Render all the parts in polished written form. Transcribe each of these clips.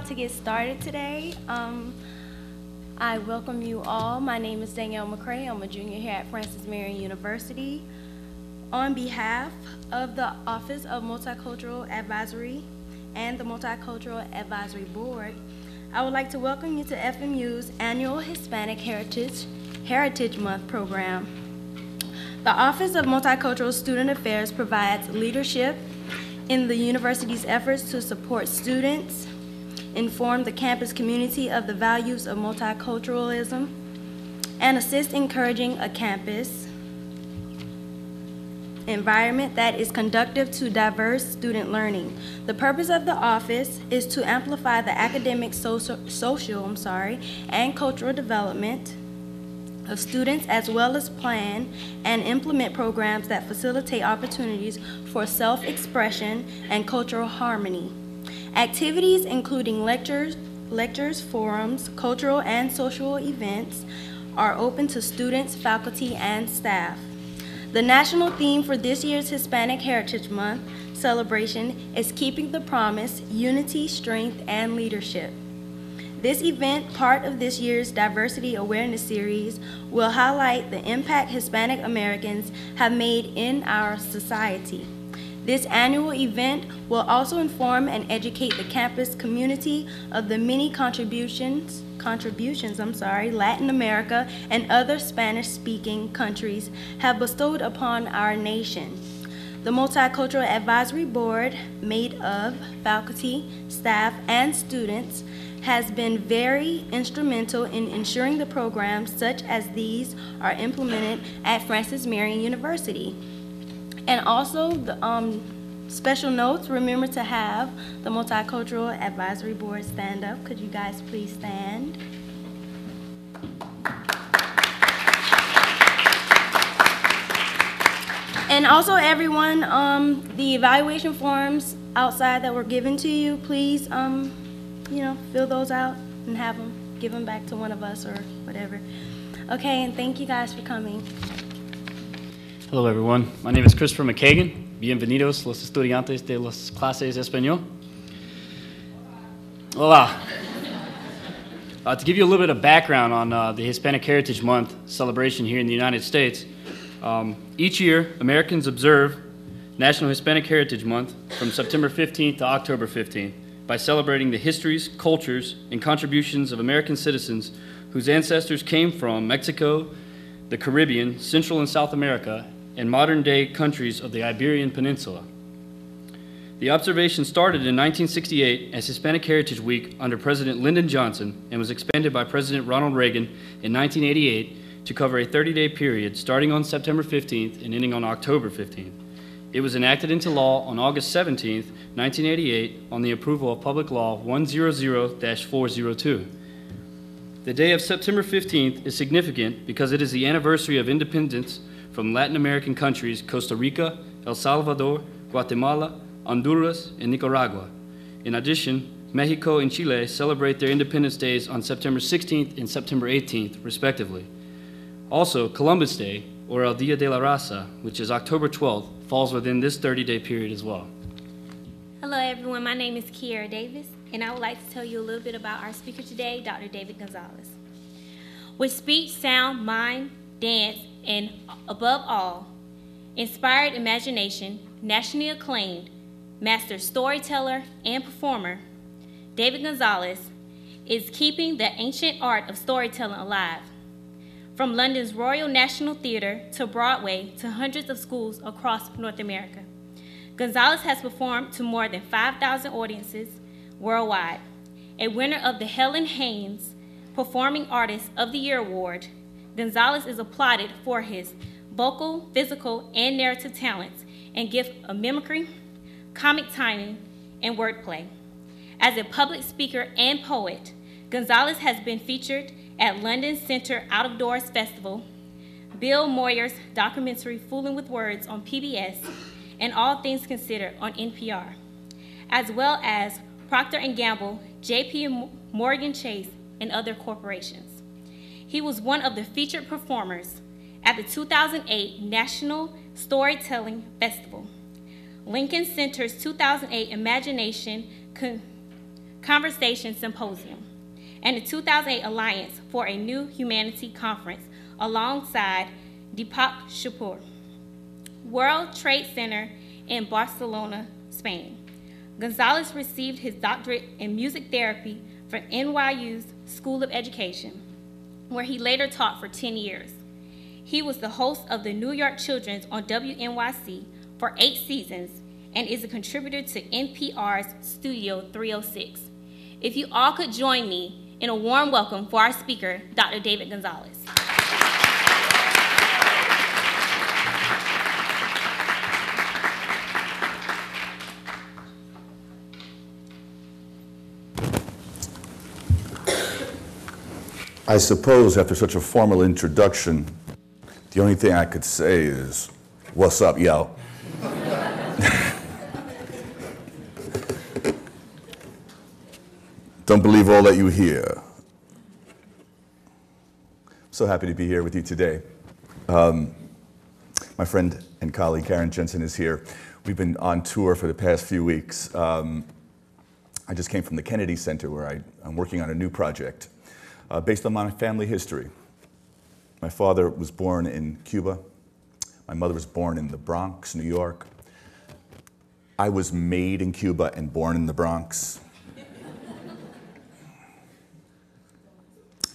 to get started today. I welcome you all. My name is Danielle McCray. I'm a junior here at Francis Marion University. On behalf of the Office of Multicultural Advisory and the Multicultural Advisory Board, I would like to welcome you to FMU's annual Hispanic Heritage Month program. The Office of Multicultural Student Affairs provides leadership in the university's efforts to support students, inform the campus community of the values of multiculturalism, and assist encouraging a campus environment that is conducive to diverse student learning. The purpose of the office is to amplify the academic, social, and cultural development of students, as well as plan and implement programs that facilitate opportunities for self-expression and cultural harmony. Activities including lectures, forums, cultural and social events are open to students, faculty, and staff. The national theme for this year's Hispanic Heritage Month celebration is Keeping the Promise, Unity, Strength, and Leadership. This event, part of this year's Diversity Awareness Series, will highlight the impact Hispanic Americans have made in our society. This annual event will also inform and educate the campus community of the many contributions Latin America and other Spanish-speaking countries have bestowed upon our nation. The Multicultural Advisory Board, made of faculty, staff, and students, has been very instrumental in ensuring the programs such as these are implemented at Francis Marion University. And also, the special notes, remember to have the Multicultural Advisory Board stand up. Could you guys please stand? And also, everyone, the evaluation forms outside that were given to you, please, fill those out and give them back to one of us or whatever. Okay, and thank you guys for coming. Hello, everyone. My name is Christopher McKagan. Bienvenidos los estudiantes de las clases español. Hola. To give you a little bit of background on the Hispanic Heritage Month celebration here in the United States, each year Americans observe National Hispanic Heritage Month from September 15th to October 15th by celebrating the histories, cultures, and contributions of American citizens whose ancestors came from Mexico, the Caribbean, Central and South America, and modern-day countries of the Iberian Peninsula. The observation started in 1968 as Hispanic Heritage Week under President Lyndon Johnson and was expanded by President Ronald Reagan in 1988 to cover a 30-day period starting on September 15th and ending on October 15th. It was enacted into law on August 17th, 1988 on the approval of Public Law 100-402. The day of September 15th is significant because it is the anniversary of independence from Latin American countries Costa Rica, El Salvador, Guatemala, Honduras, and Nicaragua. In addition, Mexico and Chile celebrate their Independence Days on September 16th and September 18th, respectively. Also, Columbus Day, or El Dia de la Raza, which is October 12th, falls within this 30-day period as well. Hello, everyone. My name is Kiara Davis, and I would like to tell you a little bit about our speaker today, Dr. David Gonzalez. With speech, sound, mime, dance, and above all, inspired imagination, nationally acclaimed, master storyteller and performer, David Gonzalez is keeping the ancient art of storytelling alive. From London's Royal National Theatre to Broadway to hundreds of schools across North America, Gonzalez has performed to more than 5,000 audiences worldwide. A winner of the Helen Haynes Performing Artist of the Year Award, Gonzalez is applauded for his vocal, physical, and narrative talents and gift of mimicry, comic timing, and wordplay. As a public speaker and poet, Gonzalez has been featured at London Center Out of Doors Festival, Bill Moyer's documentary Fooling with Words on PBS, and All Things Considered on NPR, as well as Procter & Gamble, JP Morgan Chase, and other corporations. He was one of the featured performers at the 2008 National Storytelling Festival. Lincoln Center's 2008 Imagination Conversation Symposium, and the 2008 Alliance for a New Humanity Conference alongside Deepak Chopra, World Trade Center in Barcelona, Spain. Gonzalez received his doctorate in music therapy from NYU's School of Education, where he later taught for 10 years. He was the host of the New York Children's on WNYC for 8 seasons and is a contributor to NPR's Studio 306. If you all could join me in a warm welcome for our speaker, Dr. David Gonzalez. I suppose after such a formal introduction, the only thing I could say is, what's up, yo? Don't believe all that you hear. I'm so happy to be here with you today. My friend and colleague Karen Jensen is here. We've been on tour for the past few weeks. I just came from the Kennedy Center where I'm working on a new project based on my family history. My father was born in Cuba. My mother was born in the Bronx, New York. I was made in Cuba and born in the Bronx.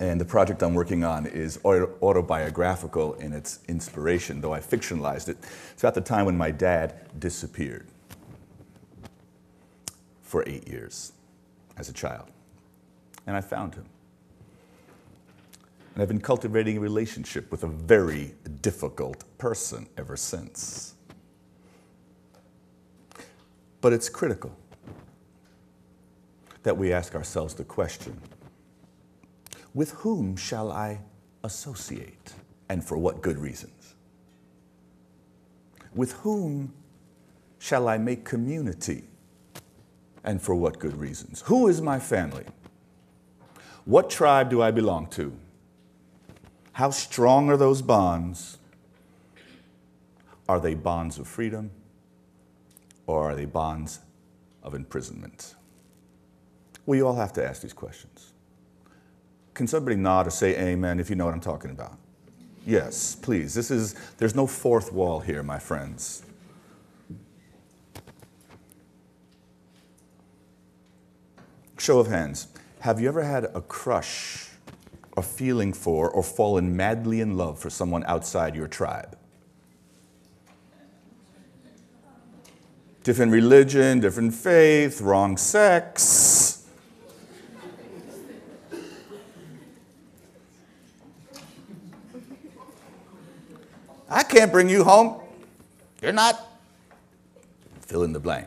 And the project I'm working on is autobiographical in its inspiration, though I fictionalized it. It's at the time when my dad disappeared for 8 years as a child. And I found him. And I've been cultivating a relationship with a very difficult person ever since. But it's critical that we ask ourselves the question, with whom shall I associate, and for what good reasons? With whom shall I make community, and for what good reasons? Who is my family? What tribe do I belong to? How strong are those bonds? Are they bonds of freedom, or are they bonds of imprisonment? We all have to ask these questions. Can somebody nod or say amen if you know what I'm talking about? Yes, please. There's no fourth wall here, my friends. Show of hands. Have you ever had a crush, a feeling for, or fallen madly in love for someone outside your tribe? Different religion, different faith, wrong sex. I can't bring you home. You're not. Fill in the blank.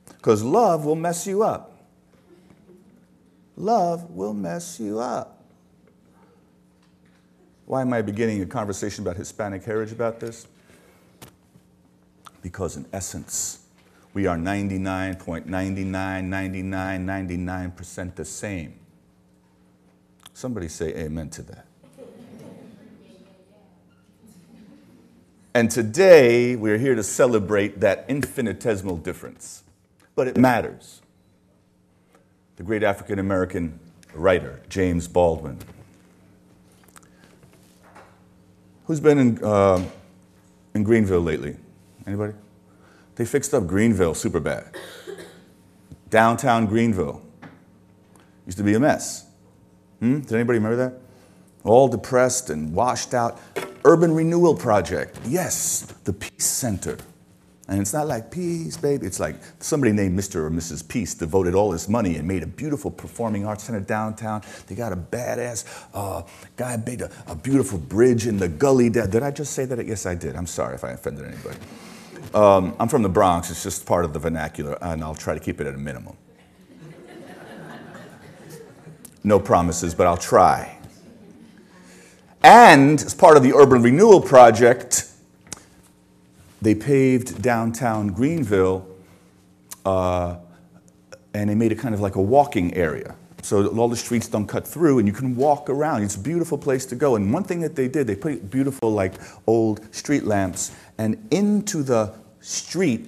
Because love will mess you up. Love will mess you up. Why am I beginning a conversation about Hispanic heritage about this? Because in essence, we are 99.999999% the same. Somebody say amen to that. And today, we're here to celebrate that infinitesimal difference. But it matters. The great African-American writer, James Baldwin. Who's been in Greenville lately? Anybody? They fixed up Greenville super bad. Downtown Greenville used to be a mess. Did anybody remember that? All depressed and washed out. Urban Renewal Project. Yes, the Peace Center. And it's not like peace, baby. It's like somebody named Mr. or Mrs. Peace devoted all this money and made a beautiful performing arts center downtown. They got a badass guy made a beautiful bridge in the gully. Did I just say that? Yes, I did. I'm sorry if I offended anybody. I'm from the Bronx. It's just part of the vernacular, and I'll try to keep it at a minimum. No promises, but I'll try. And as part of the Urban Renewal Project, they paved downtown Greenville, and they made it kind of like a walking area. So all the streets don't cut through, and you can walk around. It's a beautiful place to go. And one thing that they did, they put beautiful, like, old street lamps, and into the street,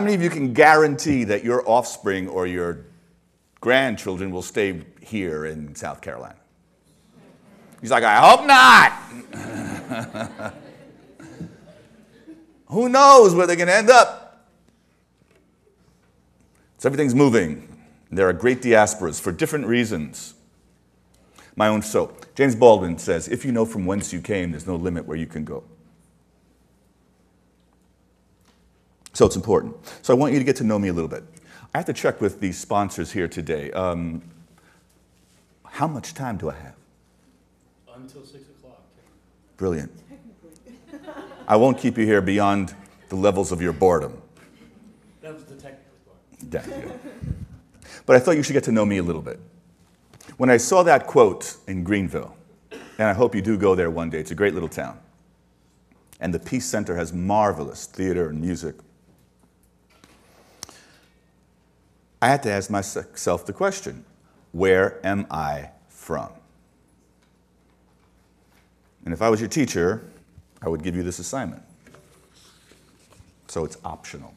How many of you can guarantee that your offspring or your grandchildren will stay here in South Carolina? He's like, I hope not. Who knows where they're going to end up? So everything's moving. There are great diasporas for different reasons. James Baldwin says, if you know from whence you came, there's no limit where you can go. So it's important. So I want you to get to know me a little bit. I have to check with the sponsors here today. How much time do I have? Until 6 o'clock. Brilliant. I won't keep you here beyond the levels of your boredom. That was the technical part. Yeah. But I thought you should get to know me a little bit. When I saw that quote in Greenville, and I hope you do go there one day, it's a great little town, and the Peace Center has marvelous theater and music, I had to ask myself the question, where am I from? And if I was your teacher, I would give you this assignment. So it's optional.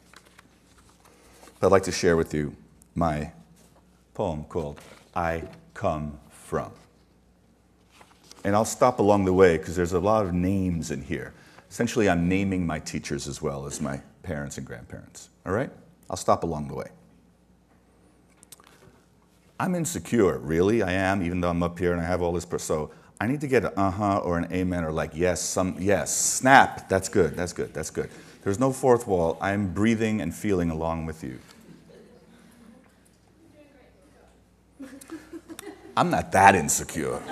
But I'd like to share with you my poem called I Come From. And I'll stop along the way because there's a lot of names in here. Essentially, I'm naming my teachers as well as my parents and grandparents. All right? I'll stop along the way. I'm insecure, really, I am, even though I'm up here and I have all this, so I need to get an uh-huh or an amen or like yes, yes, snap, that's good, that's good, that's good. There's no fourth wall, I'm breathing and feeling along with you. I'm not that insecure.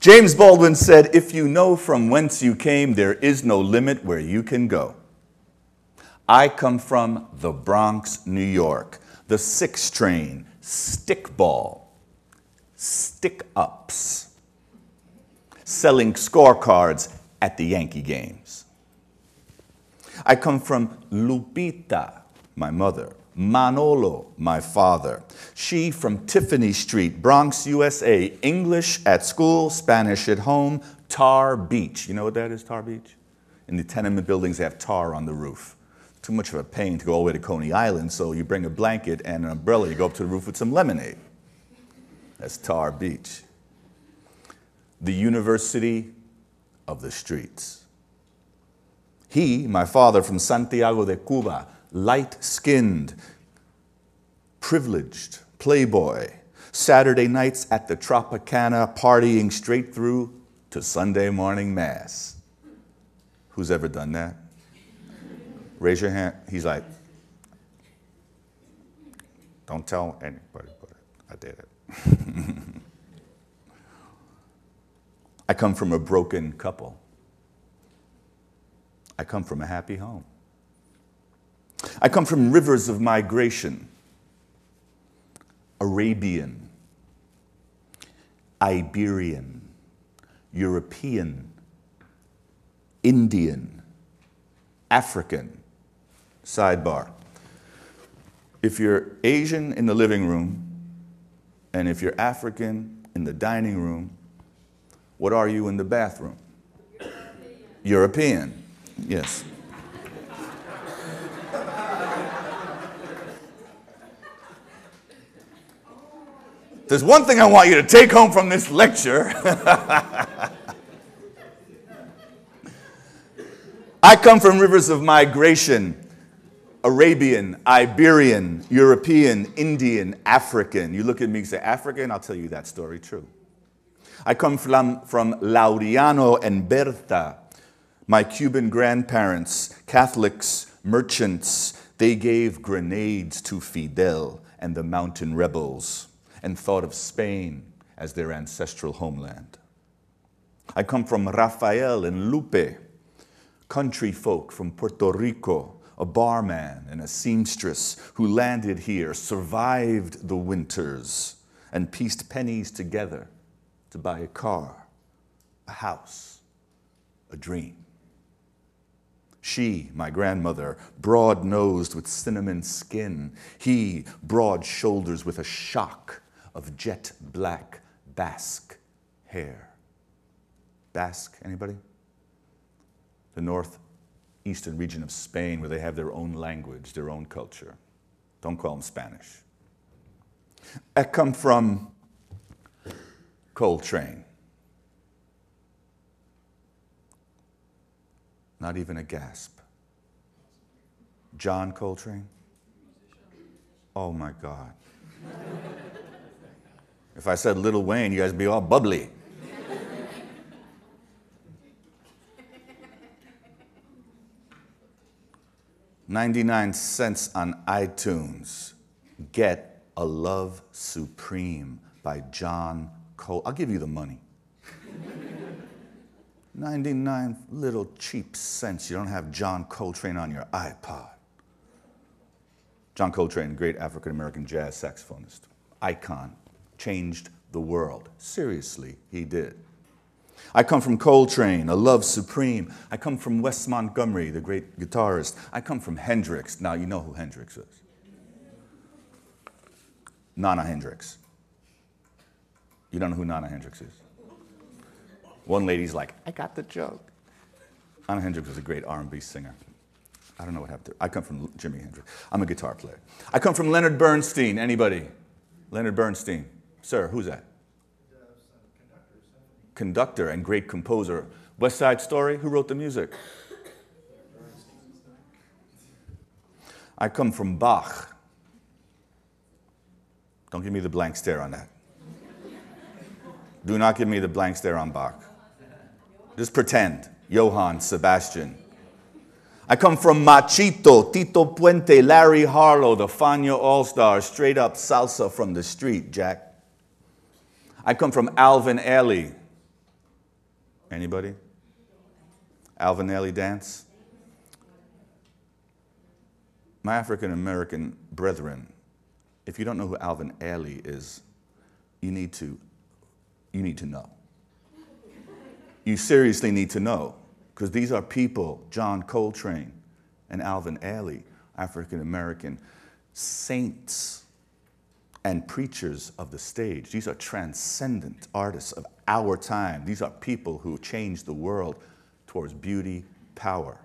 James Baldwin said, if you know from whence you came, there is no limit where you can go. I come from the Bronx, New York, the 6 train, stickball, stick-ups, selling scorecards at the Yankee games. I come from Lupita, my mother, Manolo, my father. She from Tiffany Street, Bronx, USA, English at school, Spanish at home, Tar Beach. You know what that is, Tar Beach? In the tenement buildings, they have tar on the roof. Too much of a pain to go all the way to Coney Island, so you bring a blanket and an umbrella, you go up to the roof with some lemonade. That's Tar Beach. The University of the Streets. He, my father, from Santiago de Cuba, light-skinned, privileged, playboy, Saturday nights at the Tropicana, partying straight through to Sunday morning mass. Who's ever done that? Raise your hand. He's like, don't tell anybody, but I did it. I come from a broken couple. I come from a happy home. I come from rivers of migration. Arabian, Iberian, European, Indian, African. Sidebar. If you're Asian in the living room, and if you're African in the dining room, what are you in the bathroom? European. Yes. There's one thing I want you to take home from this lecture. I come from rivers of migration. Arabian, Iberian, European, Indian, African. You look at me and say, African? I'll tell you that story true. I come from Laureano and Berta. My Cuban grandparents, Catholics, merchants, they gave grenades to Fidel and the mountain rebels and thought of Spain as their ancestral homeland. I come from Rafael and Lupe, country folk from Puerto Rico, a barman and a seamstress who landed here, survived the winters, and pieced pennies together to buy a car, a house, a dream. She, my grandmother, broad-nosed with cinnamon skin. He, broad shoulders with a shock of jet black Basque hair. Basque, anybody? The northeastern region of Spain where they have their own language, their own culture. Don't call them Spanish. I come from Coltrane. Not even a gasp. John Coltrane? Oh my God. If I said Lil Wayne, you guys would be all bubbly. $0.99 on iTunes. Get A Love Supreme by John Cole. I'll give you the money. 99 little cheap cents. You don't have John Coltrane on your iPod. John Coltrane, great African-American jazz saxophonist. Icon. Changed the world. Seriously, he did. I come from Coltrane, A Love Supreme. I come from Wes Montgomery, the great guitarist. I come from Hendrix. Now, you know who Hendrix is. Nana Hendrix. You don't know who Nana Hendrix is? One lady's like, I got the joke. Nana Hendrix was a great R&B singer. I don't know what happened to her. I come from Jimi Hendrix. I'm a guitar player. I come from Leonard Bernstein. Anybody? Leonard Bernstein. Sir, who's that? Conductor and great composer. West Side Story, who wrote the music? I come from Bach. Don't give me the blank stare on that. Do not give me the blank stare on Bach. Just pretend. Johann Sebastian. I come from Machito, Tito Puente, Larry Harlow, the Fania All-Stars, straight up salsa from the street, Jack. I come from Alvin Ailey, Anybody? Alvin Ailey dance? My African American brethren, if you don't know who Alvin Ailey is, you need to know. You seriously need to know, because these are people, John Coltrane and Alvin Ailey, African American saints and preachers of the stage. These are transcendent artists of our time. These are people who changed the world towards beauty, power.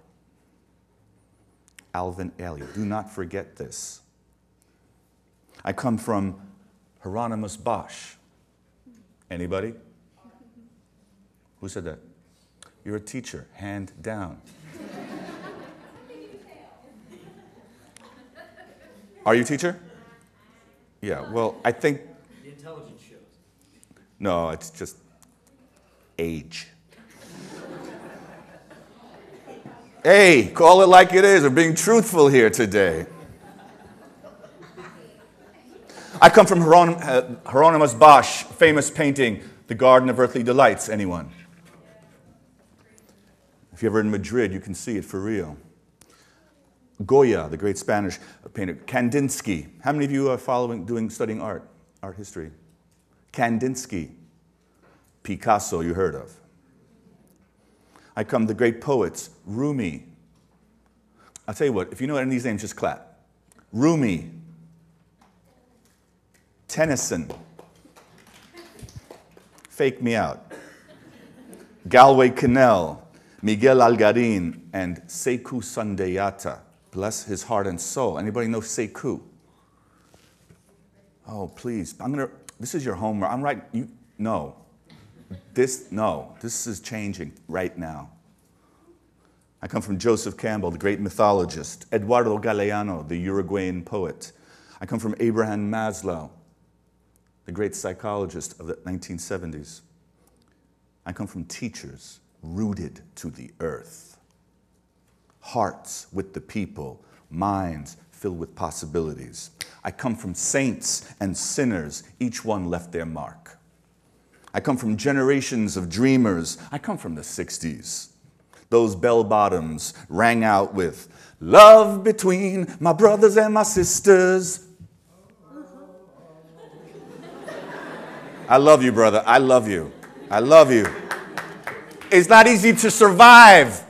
Alvin Ailey, do not forget this. I come from Hieronymus Bosch. Anybody? Who said that? You're a teacher, hand down. Are you a teacher? Yeah, well, I think... The intelligence shows. No, it's just age. Hey, call it like it is. We're being truthful here today. I come from Hieronymus Bosch, famous painting, The Garden of Earthly Delights. Anyone? If you're ever in Madrid, you can see it for real. Goya, the great Spanish painter. Kandinsky. How many of you are studying art history? Kandinsky. Picasso, you heard of. I come the great poets, Rumi. I'll tell you what, if you know any of these names, just clap. Rumi. Tennyson. Fake me out. Galway Kinnell, Miguel Algarin, and Sekou Sundiata. Bless his heart and soul. Anybody know Sekou? Oh, please. This is your homework. I'm right. No. This is changing right now. I come from Joseph Campbell, the great mythologist. Eduardo Galeano, the Uruguayan poet. I come from Abraham Maslow, the great psychologist of the 1970s. I come from teachers rooted to the earth. Hearts with the people, minds filled with possibilities. I come from saints and sinners, each one left their mark. I come from generations of dreamers. I come from the 60s. Those bell bottoms rang out with love between my brothers and my sisters. I love you, brother. I love you. I love you. It's not easy to survive.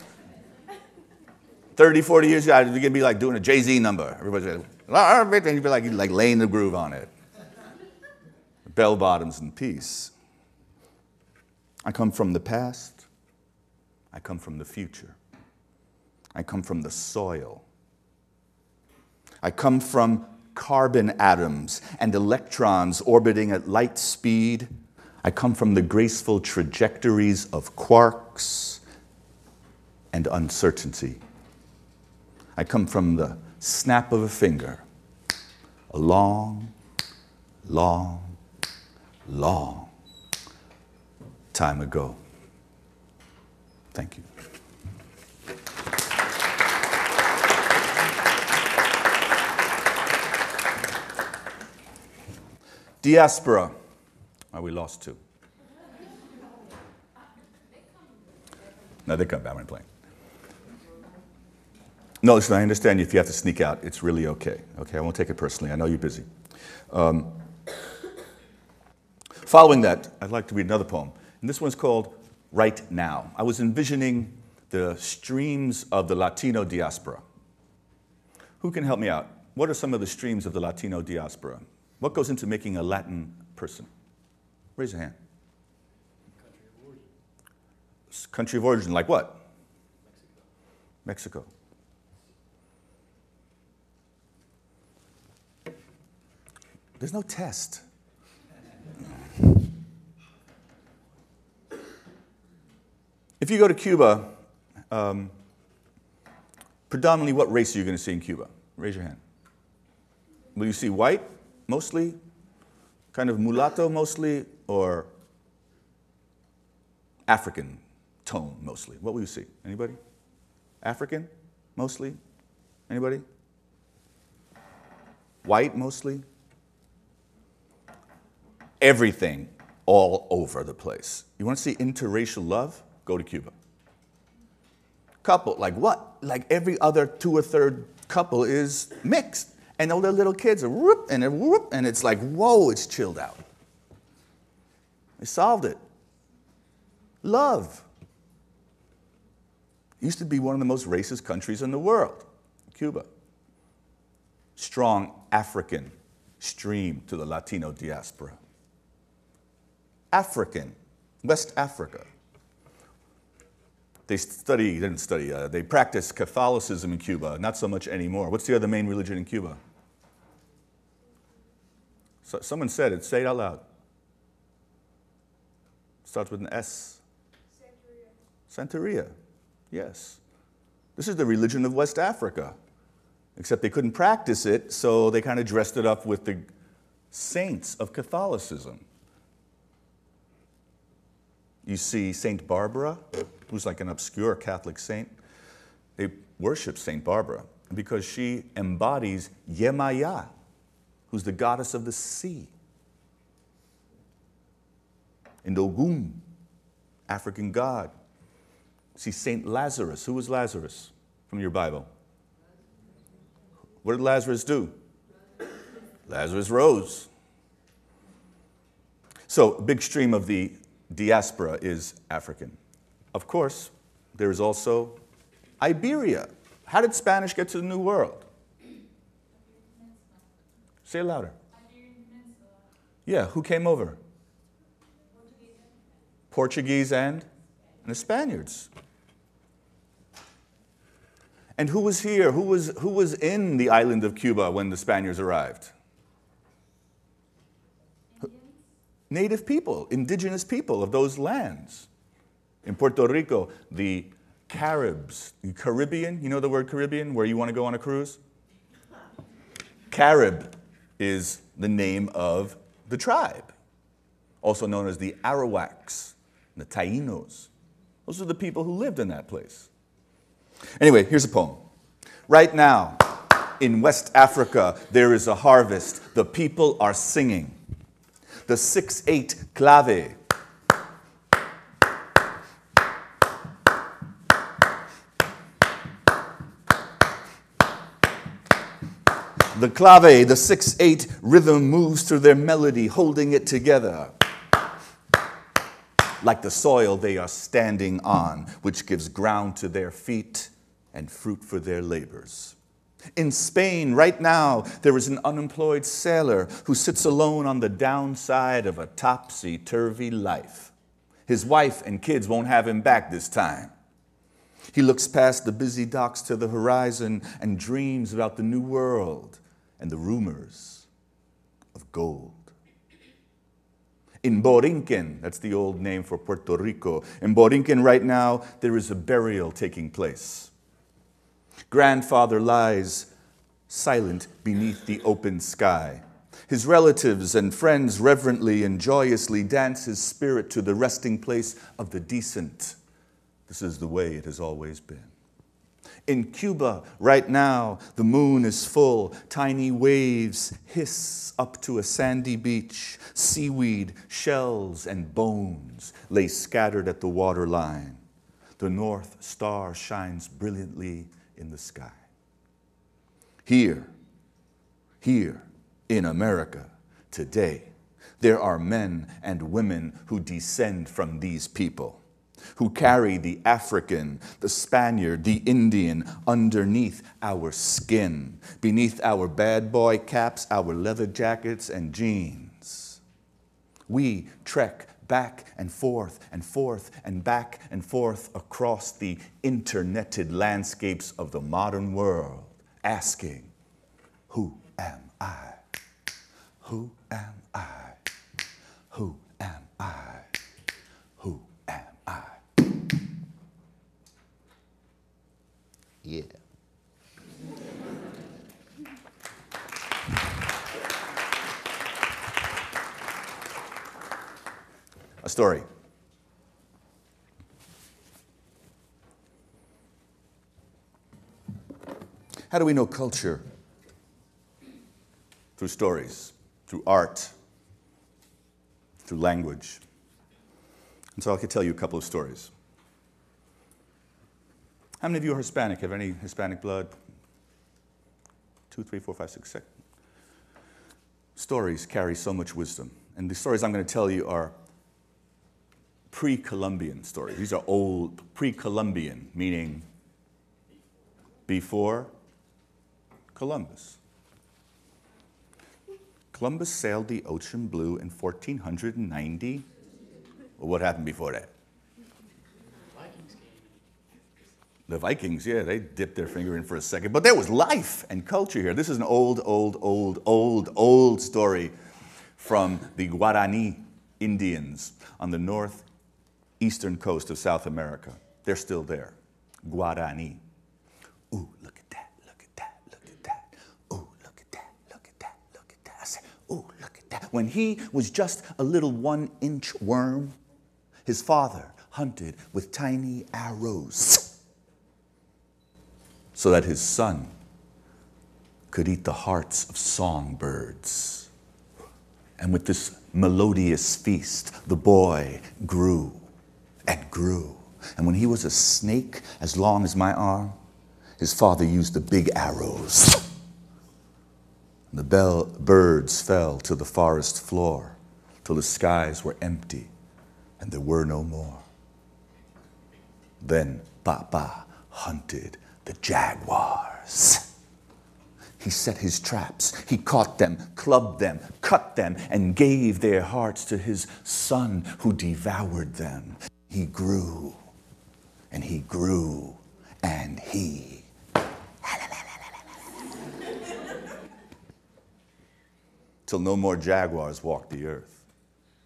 30, 40 years ago, you're going to be like doing a Jay-Z number. Everybody's like, and you'd be like laying the groove on it. Bell bottoms and peace. I come from the past. I come from the future. I come from the soil. I come from carbon atoms and electrons orbiting at light speed. I come from the graceful trajectories of quarks and uncertainty. I come from the snap of a finger, a long, long, long time ago. Thank you. Diaspora. Oh, we lost two. No, they come back when I'm playing. No, listen, I understand if you have to sneak out. It's really okay. Okay, I won't take it personally. I know you're busy. Following that, I'd like to read another poem. And this one's called Right Now. I was envisioning the streams of the Latino diaspora. Who can help me out? What are some of the streams of the Latino diaspora? What goes into making a Latin person? Raise your hand. Country of origin, like what? Mexico. There's no test. If you go to Cuba, predominantly what race are you going to see in Cuba? Raise your hand. Will you see white, mostly? Kind of mulatto, mostly? Or African tone, mostly? What will you see? Anybody? African, mostly? Anybody? White, mostly? Everything all over the place. You want to see interracial love? go to Cuba. Couple, like what? Like every other 2 or 3rd couple is mixed. And all their little kids are whoop, and it's like, whoa, it's chilled out. They solved it. Love. It used to be one of the most racist countries in the world, Cuba. Strong African stream to the Latino diaspora. African, West Africa. They practice Catholicism in Cuba, not so much anymore. What's the other main religion in Cuba? So, someone said it, say it out loud. Starts with an S. Santeria. Yes. This is the religion of West Africa. Except they couldn't practice it, so they kind of dressed it up with the saints of Catholicism. You see Saint Barbara, who's like an obscure Catholic saint. They worship Saint Barbara because she embodies Yemaya, who's the goddess of the sea. And Ogun, African god. See Saint Lazarus. Who was Lazarus from your Bible? What did Lazarus do? Lazarus rose. So, a big stream of the diaspora is African. Of course, there is also Iberia. How did Spanish get to the New World? Say it louder. Yeah, who came over? Portuguese and the Spaniards. And who was here? Who was in the island of Cuba when the Spaniards arrived? Native people, indigenous people of those lands. In Puerto Rico, the Caribs, the Caribbean, you know the word Caribbean, where you want to go on a cruise? Carib is the name of the tribe, also known as the Arawaks, the Taínos. Those are the people who lived in that place. Anyway, here's a poem. Right now, in West Africa, there is a harvest. The people are singing. The 6/8 clave. The clave, the 6/8 rhythm moves through their melody, holding it together. Like the soil they are standing on, which gives ground to their feet and fruit for their labors. In Spain, right now, there is an unemployed sailor who sits alone on the downside of a topsy-turvy life. His wife and kids won't have him back this time. He looks past the busy docks to the horizon and dreams about the new world and the rumors of gold. In Borinquen, that's the old name for Puerto Rico, in Borinquen right now, there is a burial taking place. Grandfather lies silent beneath the open sky. His relatives and friends reverently and joyously dance his spirit to the resting place of the decent. This is the way it has always been. In Cuba, right now, the moon is full. Tiny waves hiss up to a sandy beach. Seaweed, shells, and bones lay scattered at the waterline. The North Star shines brilliantly in the sky. Here in America today, there are men and women who descend from these people, who carry the African, the Spaniard, the Indian underneath our skin, beneath our bad boy caps, our leather jackets and jeans. We trek back and forth and forth and back and forth across the interneted landscapes of the modern world, asking, who am I? Who am I? Who am I? Who am I? Yeah. A story. How do we know culture? Through stories, through art, through language. And so I could tell you a couple of stories. How many of you are Hispanic? Have any Hispanic blood? 2, 3, 4, 5, 6, 7. Stories carry so much wisdom. And the stories I'm going to tell you are pre-Columbian stories. These are old, pre-Columbian, meaning before Columbus. Columbus sailed the ocean blue in 1490. Well, what happened before that? The Vikings, yeah, they dipped their finger in for a second. But there was life and culture here. This is an old story from the Guarani Indians on the northeastern coast of South America. They're still there. Guarani. Ooh, look at that, look at that, look at that. Ooh, look at that, look at that, look at that. I said, ooh, look at that. When he was just a little 1-inch worm, his father hunted with tiny arrows so that his son could eat the hearts of songbirds. And with this melodious feast, the boy grew and grew. And when he was a snake as long as my arm, his father used the big arrows. And the birds fell to the forest floor till the skies were empty and there were no more. Then Papa hunted the jaguars. He set his traps. He caught them, clubbed them, cut them, and gave their hearts to his son who devoured them. He grew, and he grew, and he. Till no more jaguars walked the earth.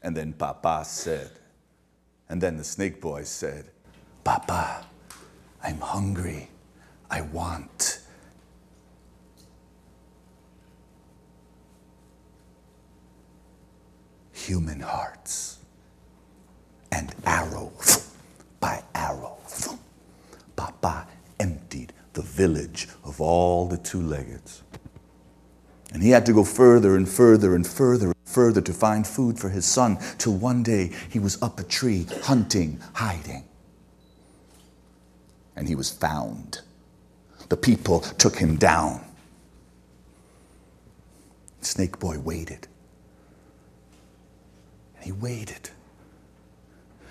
And then Papa said, and then the snake boy said, Papa, I'm hungry. I want human hearts. And arrow by arrow, Papa emptied the village of all the two-leggeds. And he had to go further and further and further and further to find food for his son, till one day he was up a tree, hunting, hiding. And he was found. The people took him down. Snake Boy waited. And he waited.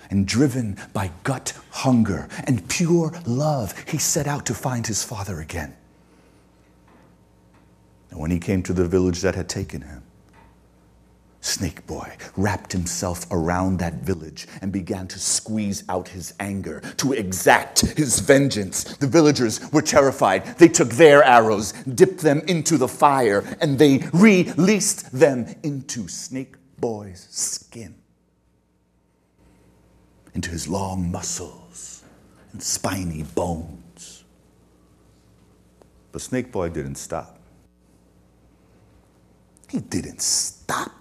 And driven by gut hunger and pure love, he set out to find his father again. And when he came to the village that had taken him, Snake Boy wrapped himself around that village and began to squeeze out his anger, to exact his vengeance. The villagers were terrified. They took their arrows, dipped them into the fire, and they released them into Snake Boy's skin, into his long muscles and spiny bones. But Snake Boy didn't stop. He didn't stop.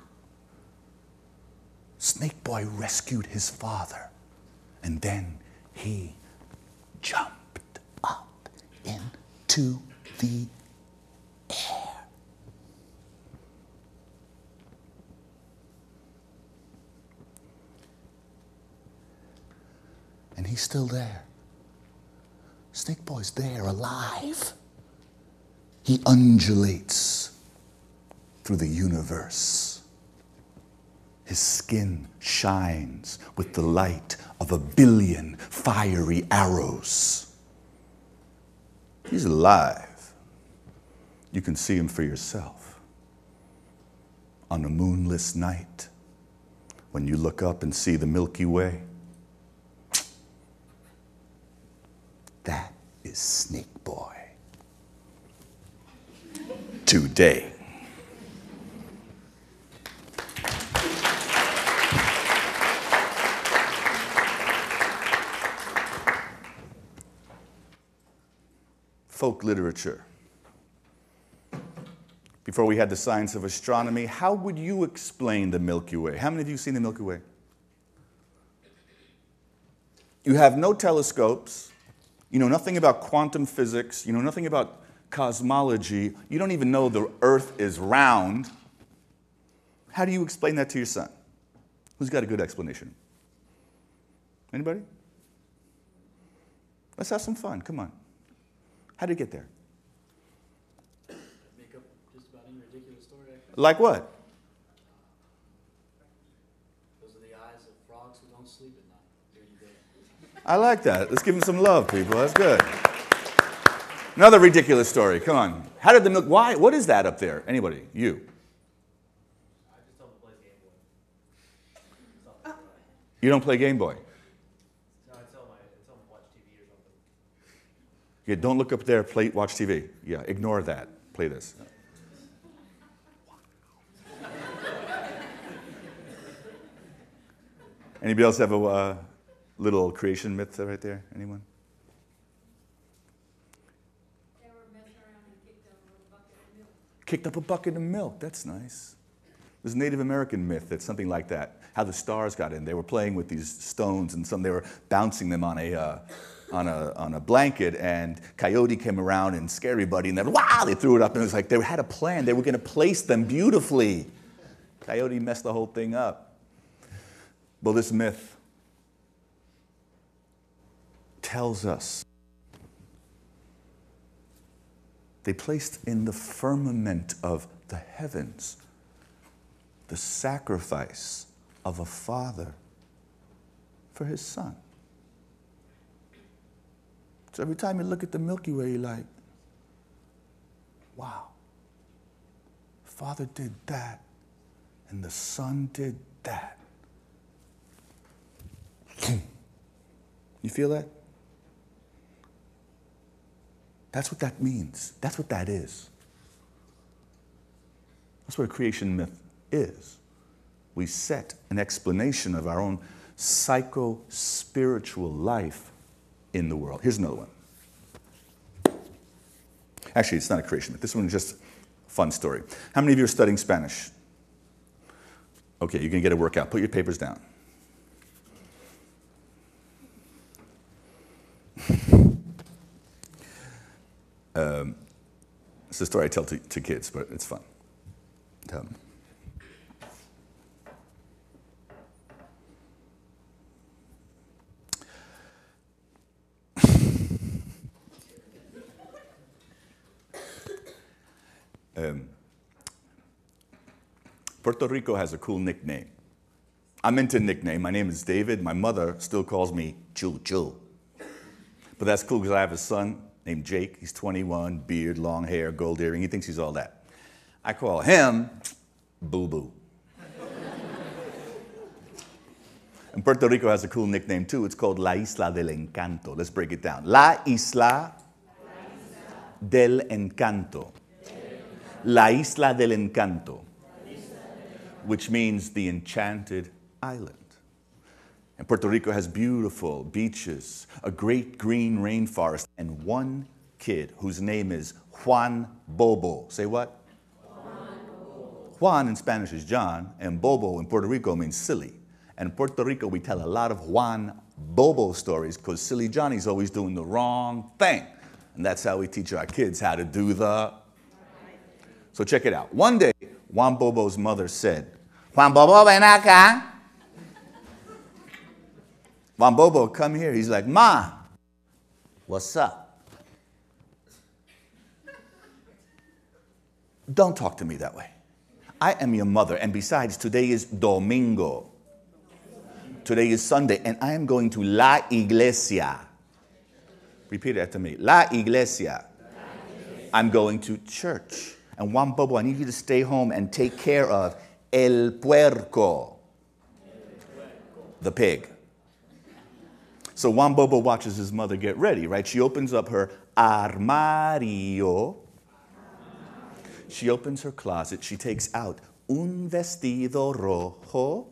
Snake Boy rescued his father, and then he jumped up into the air. And he's still there. Snake Boy's there, alive. He undulates through the universe. His skin shines with the light of 1 billion fiery arrows. He's alive. You can see him for yourself. On a moonless night, when you look up and see the Milky Way, that is Snake Boy. Today. Folk literature. Before we had the science of astronomy, how would you explain the Milky Way? How many of you have seen the Milky Way? You have no telescopes. You know nothing about quantum physics. You know nothing about cosmology. You don't even know the Earth is round. How do you explain that to your son? Who's got a good explanation? Anybody? Let's have some fun. Come on. How did it get there? Make up just about any ridiculous story. Like what? Those are the eyes of frogs who don't sleep at night. There you go. I like that. Let's give him some love, people. That's good. Another ridiculous story. Come on. How did the milk... Why? What is that up there? Anybody? You. I just tell them to play Game Boy. You don't play Game Boy? No, I tell them to watch TV or something. Yeah, don't look up there. Watch TV. Yeah, ignore that. Play this. Anybody else have a little creation myth right there? Anyone? They were messing around and kicked up a bucket of milk. Kicked up a bucket of milk. That's nice. There's a Native American myth that's something like that. How the stars got in. They were playing with these stones, and they were bouncing them on a blanket, and Coyote came around and scared everybody, and then wow, they threw it up, and it was like they had a plan. They were going to place them beautifully. Coyote messed the whole thing up. Well, this myth tells us they placed in the firmament of the heavens the sacrifice of a father for his son. So every time you look at the Milky Way, you're like, wow, Father did that, and the Son did that. You feel that? That's what that means. That's what that is. That's what a creation myth is. We set an explanation of our own psycho-spiritual life in the world. Here's another one. Actually, it's not a creation myth. This one is just a fun story. How many of you are studying Spanish? Okay, you're going to get a workout. Put your papers down. It's a story I tell to kids, but it's fun. Puerto Rico has a cool nickname. I'm into nickname. My name is David. My mother still calls me Choo Choo. But that's cool because I have a son named Jake. He's 21, beard, long hair, gold earring. He thinks he's all that. I call him Boo Boo. And Puerto Rico has a cool nickname too. It's called La Isla del Encanto. Let's break it down. La Isla del Encanto. La Isla del Encanto, which means the enchanted island. And Puerto Rico has beautiful beaches, a great green rainforest, and one kid whose name is Juan Bobo. Say what? Juan Bobo. Juan in Spanish is John, and Bobo in Puerto Rico means silly. And in Puerto Rico, we tell a lot of Juan Bobo stories because silly Johnny's always doing the wrong thing. And that's how we teach our kids how to do the... So check it out. One day, Juan Bobo's mother said, Juan Bobo, ven acá. Juan Bobo, come here. He's like, Ma, what's up? Don't talk to me that way. I am your mother, and besides, today is Domingo. Today is Sunday, and I am going to La Iglesia. Repeat it after me. La Iglesia. I'm going to church. And Juan Bobo, I need you to stay home and take care of El Puerco, the pig. So Juan Bobo watches his mother get ready, right? She opens up her armario. She opens her closet. She takes out un vestido rojo.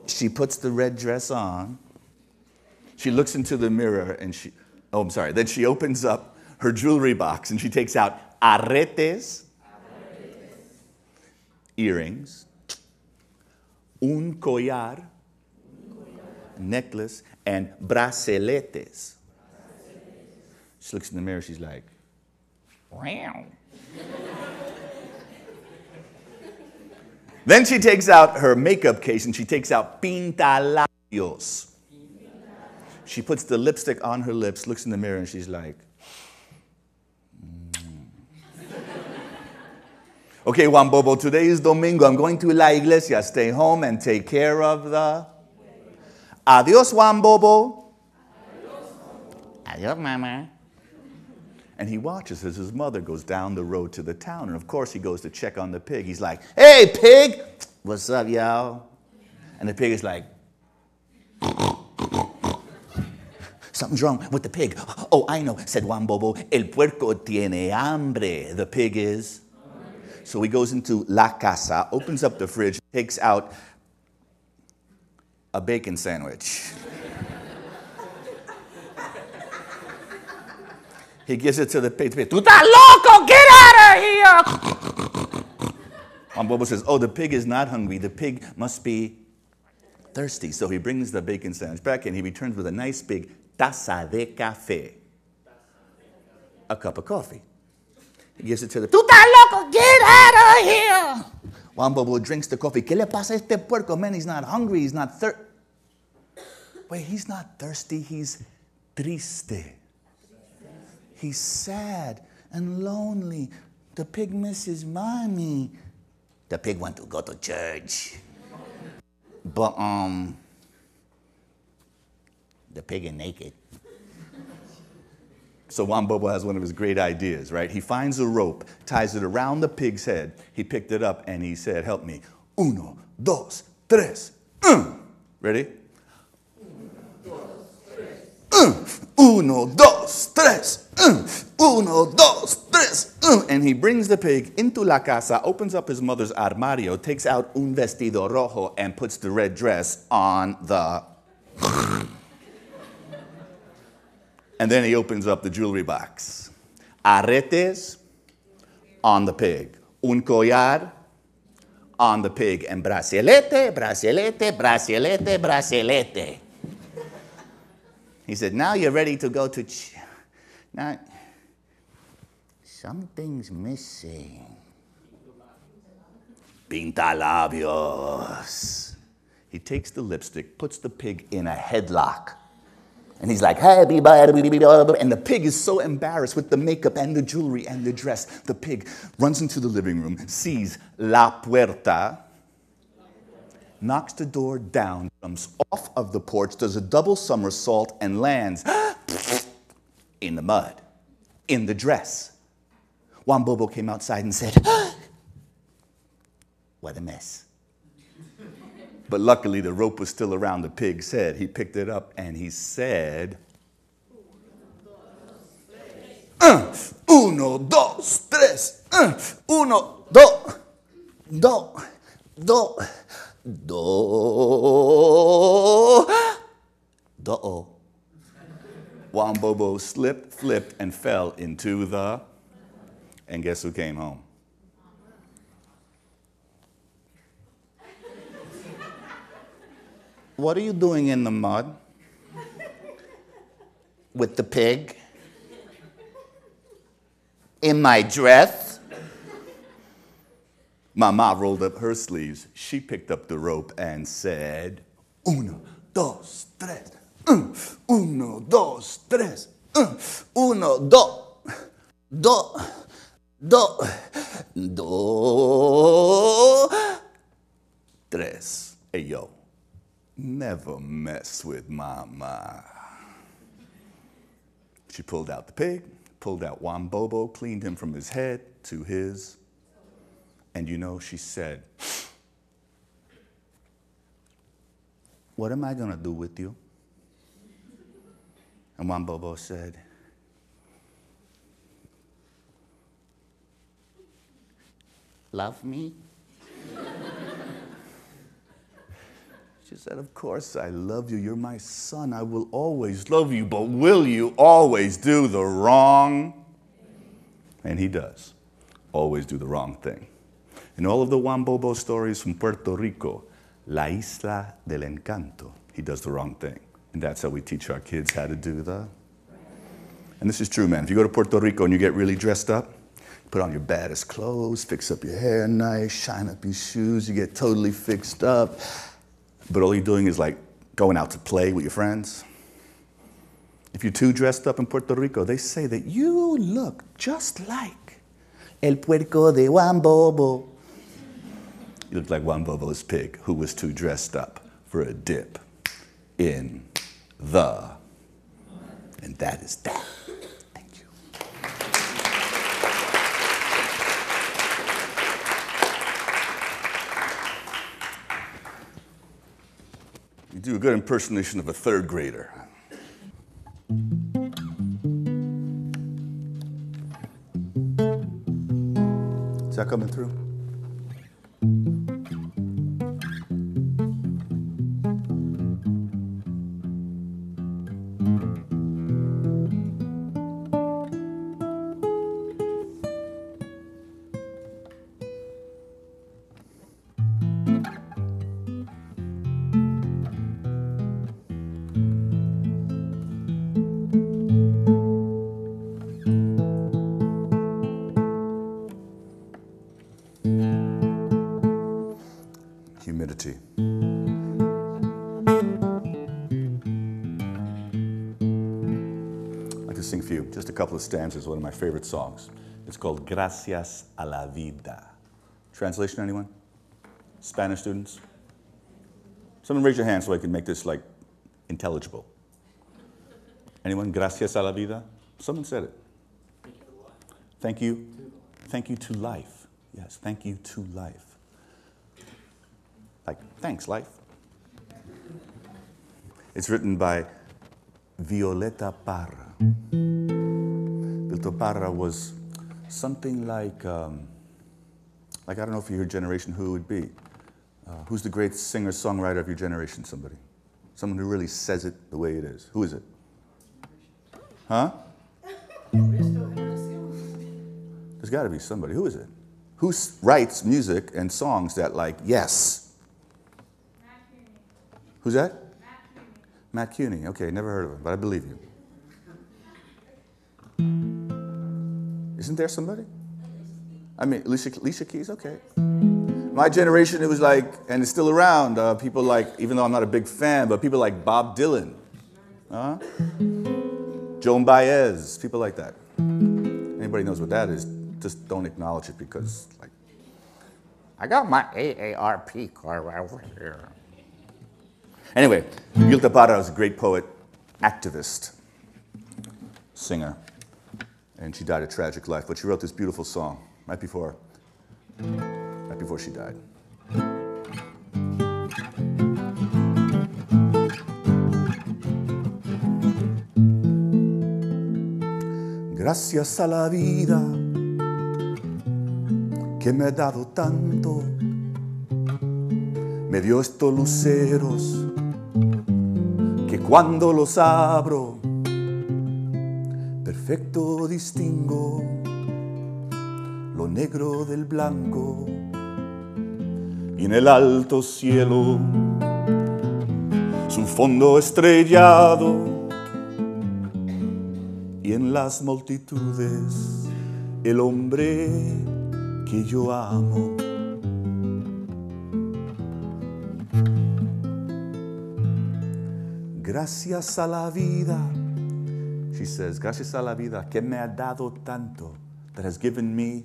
She puts the red dress on. She looks into the mirror and then she opens up her jewelry box and she takes out aretes, earrings, un collar, necklace, and braceletes. She looks in the mirror, she's like, wow. Then she takes out her makeup case and she takes out pintalabios. She puts the lipstick on her lips, looks in the mirror, and she's like, Okay, Juan Bobo, today is Domingo. I'm going to La Iglesia. Stay home and take care of the... Adios, Juan Bobo. Adios, Mama. And he watches as his mother goes down the road to the town. And of course, he goes to check on the pig. He's like, Hey, pig. What's up, y'all? And the pig is like, Something's wrong with the pig. Oh, I know, said Juan Bobo. El puerco tiene hambre. The pig is... So he goes into La Casa, opens up the fridge, takes out a bacon sandwich. He gives it to the pig. Tú estás loco, get out of here! Juan Bobo says, oh, the pig is not hungry. The pig must be thirsty. So he brings the bacon sandwich back and he returns with a nice big taza de café, a cup of coffee. He gives it to the... Tú estás loco, get out of here! Juan Bobo drinks the coffee. ¿Qué le pasa a este puerco? Man, he's not hungry, he's not thirsty. Wait, he's not thirsty, he's triste. He's sad and lonely. The pig misses mommy. The pig wants to go to church. But, the pig is naked. So Juan Bobo has one of his great ideas, right? He finds a rope, ties it around the pig's head. He picked it up and he said, help me. Uno, dos, tres. Ready? Uno, dos, tres. Uno, dos, tres. And he brings the pig into la casa, opens up his mother's armario, takes out un vestido rojo, and puts the red dress on the... And then he opens up the jewelry box. Aretes on the pig. Un collar on the pig. And bracelete, bracelete, bracelete, bracelete. He said, now you're ready to go to... Now, something's missing. Pintalabios. He takes the lipstick, puts the pig in a headlock. And he's like, hey, and the pig is so embarrassed with the makeup and the jewelry and the dress. The pig runs into the living room, sees la puerta, knocks the door down, jumps off of the porch, does a double somersault, and lands in the mud, in the dress. Juan Bobo came outside and said, what a mess. But luckily, the rope was still around the pig's head. He picked it up and he said, uno, dos, tres. Uno, dos, dos, dos, do. Juan Bobo slipped, flipped, and fell into the... And guess who came home? What are you doing in the mud with the pig? In my dress? Mama rolled up her sleeves. She picked up the rope and said, uno, dos, tres. Uno, dos, tres. Uno, dos, dos, dos, dos, tres. Hey, yo. Never mess with Mama. She pulled out the pig, pulled out Juan Bobo, cleaned him from his head to his, and you know, she said, what am I going to do with you? And Juan Bobo said, love me? She said, of course I love you. You're my son. I will always love you. But will you always do the wrong? And he does. Always do the wrong thing. In all of the Juan Bobo stories from Puerto Rico, La Isla del Encanto, he does the wrong thing. And that's how we teach our kids how to do the... And this is true, man. If you go to Puerto Rico and you get really dressed up, put on your baddest clothes, fix up your hair nice, shine up your shoes, you get totally fixed up. But all you're doing is like going out to play with your friends. If you're too dressed up in Puerto Rico, they say that you look just like el puerco de Juan Bobo. You look like Juan Bobo's pig who was too dressed up for a dip in the. And that is that. Thank you. You do a good impersonation of a third grader. Is that coming through? Humidity. I'd like to sing for you just a couple of stanzas, one of my favorite songs. It's called Gracias a la Vida. Translation, anyone? Spanish students? Someone raise your hand so I can make this like intelligible. Anyone? Gracias a la vida? Someone said it. Thank you. Thank you to life. Yes, thank you to life. Like, thanks, life. It's written by Violeta Parra. Violeta Parra was something like I don't know if you're your generation, who it would be. Who's the great singer-songwriter of your generation, somebody? Someone who really says it the way it is. Who is it? Huh? There's got to be somebody. Who is it? Who writes music and songs that like, yes. Who's that? Matt Cuny. Okay, never heard of him, but I believe you. Isn't there somebody? I mean, Alicia Keys, okay. My generation, it was like, and it's still around, people like, even though I'm not a big fan, but people like Bob Dylan. Joan Baez, people like that. Anybody knows what that is, just don't acknowledge it because, like, I got my AARP card right over here. Anyway, Violeta Parra was a great poet, activist, singer, and she died a tragic life. But she wrote this beautiful song right before she died. Gracias a la vida que me ha dado tanto, me dio estos luceros que cuando los abro, perfecto distingo lo negro del blanco, y en el alto cielo su fondo estrellado, y en las multitudes el hombre que yo amo. Gracias a la vida, she says, gracias a la vida que me ha dado tanto, that has given me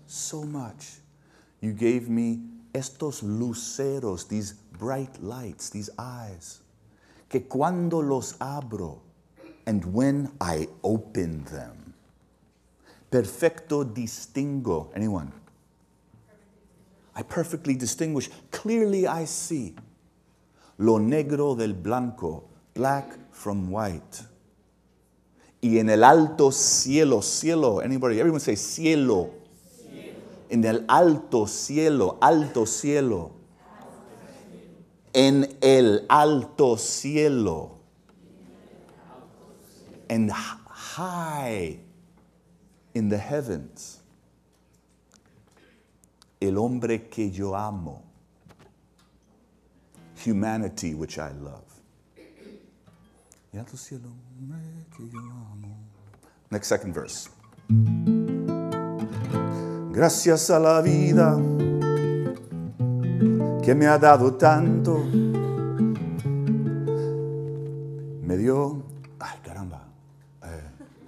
so much. You gave me estos luceros, these bright lights, these eyes, que cuando los abro, and when I open them, perfecto distingo. Anyone? I perfectly distinguish. Clearly I see. Lo negro del blanco, black from white. Y en el alto cielo, cielo, anybody, everyone say cielo. Cielo. En el alto cielo, alto cielo. En el alto cielo. And high in the heavens. El hombre que yo amo. Humanity which I love. Next second verse. Gracias a la vida que me ha dado tanto. Me dio, ay caramba,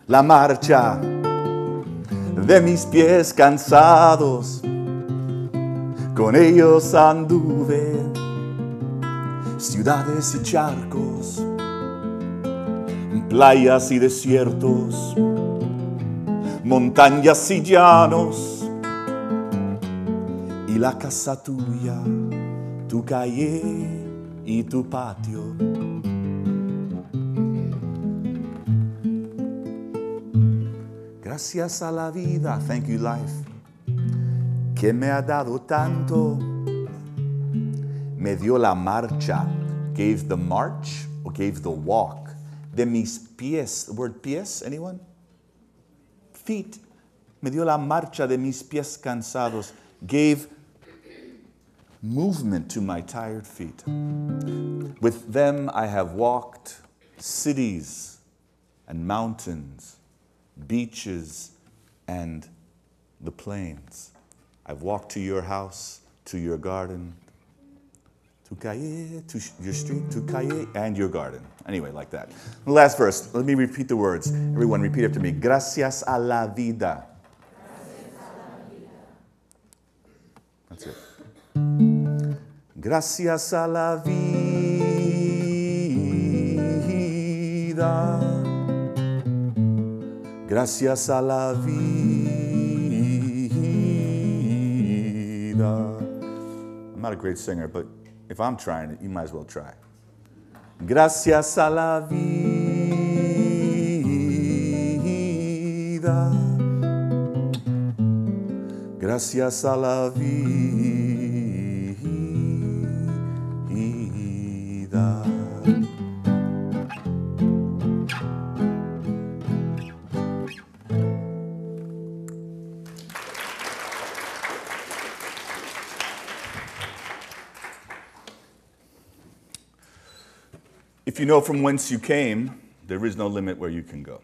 La marcha de mis pies cansados, con ellos anduve, ciudades y charcos, playas y desiertos, montañas y llanos, y la casa tuya, tu calle y tu patio. Gracias a la vida, thank you life, que me ha dado tanto, me dio la marcha, gave the march or gave the walk, de mis pies, the word pies, anyone? Feet, me dio la marcha de mis pies cansados, gave movement to my tired feet. With them I have walked cities and mountains, beaches and the plains. I've walked to your house, to your garden, to calle, to your street, to calle, and your garden. Anyway, like that. The last verse, let me repeat the words. Everyone repeat after me. Gracias a la vida. That's it. Gracias a la vida. Gracias a la vida. I'm not a great singer, but if I'm trying it, you might as well try. Gracias a la vida. Gracias a la vida. If you know from whence you came, there is no limit where you can go.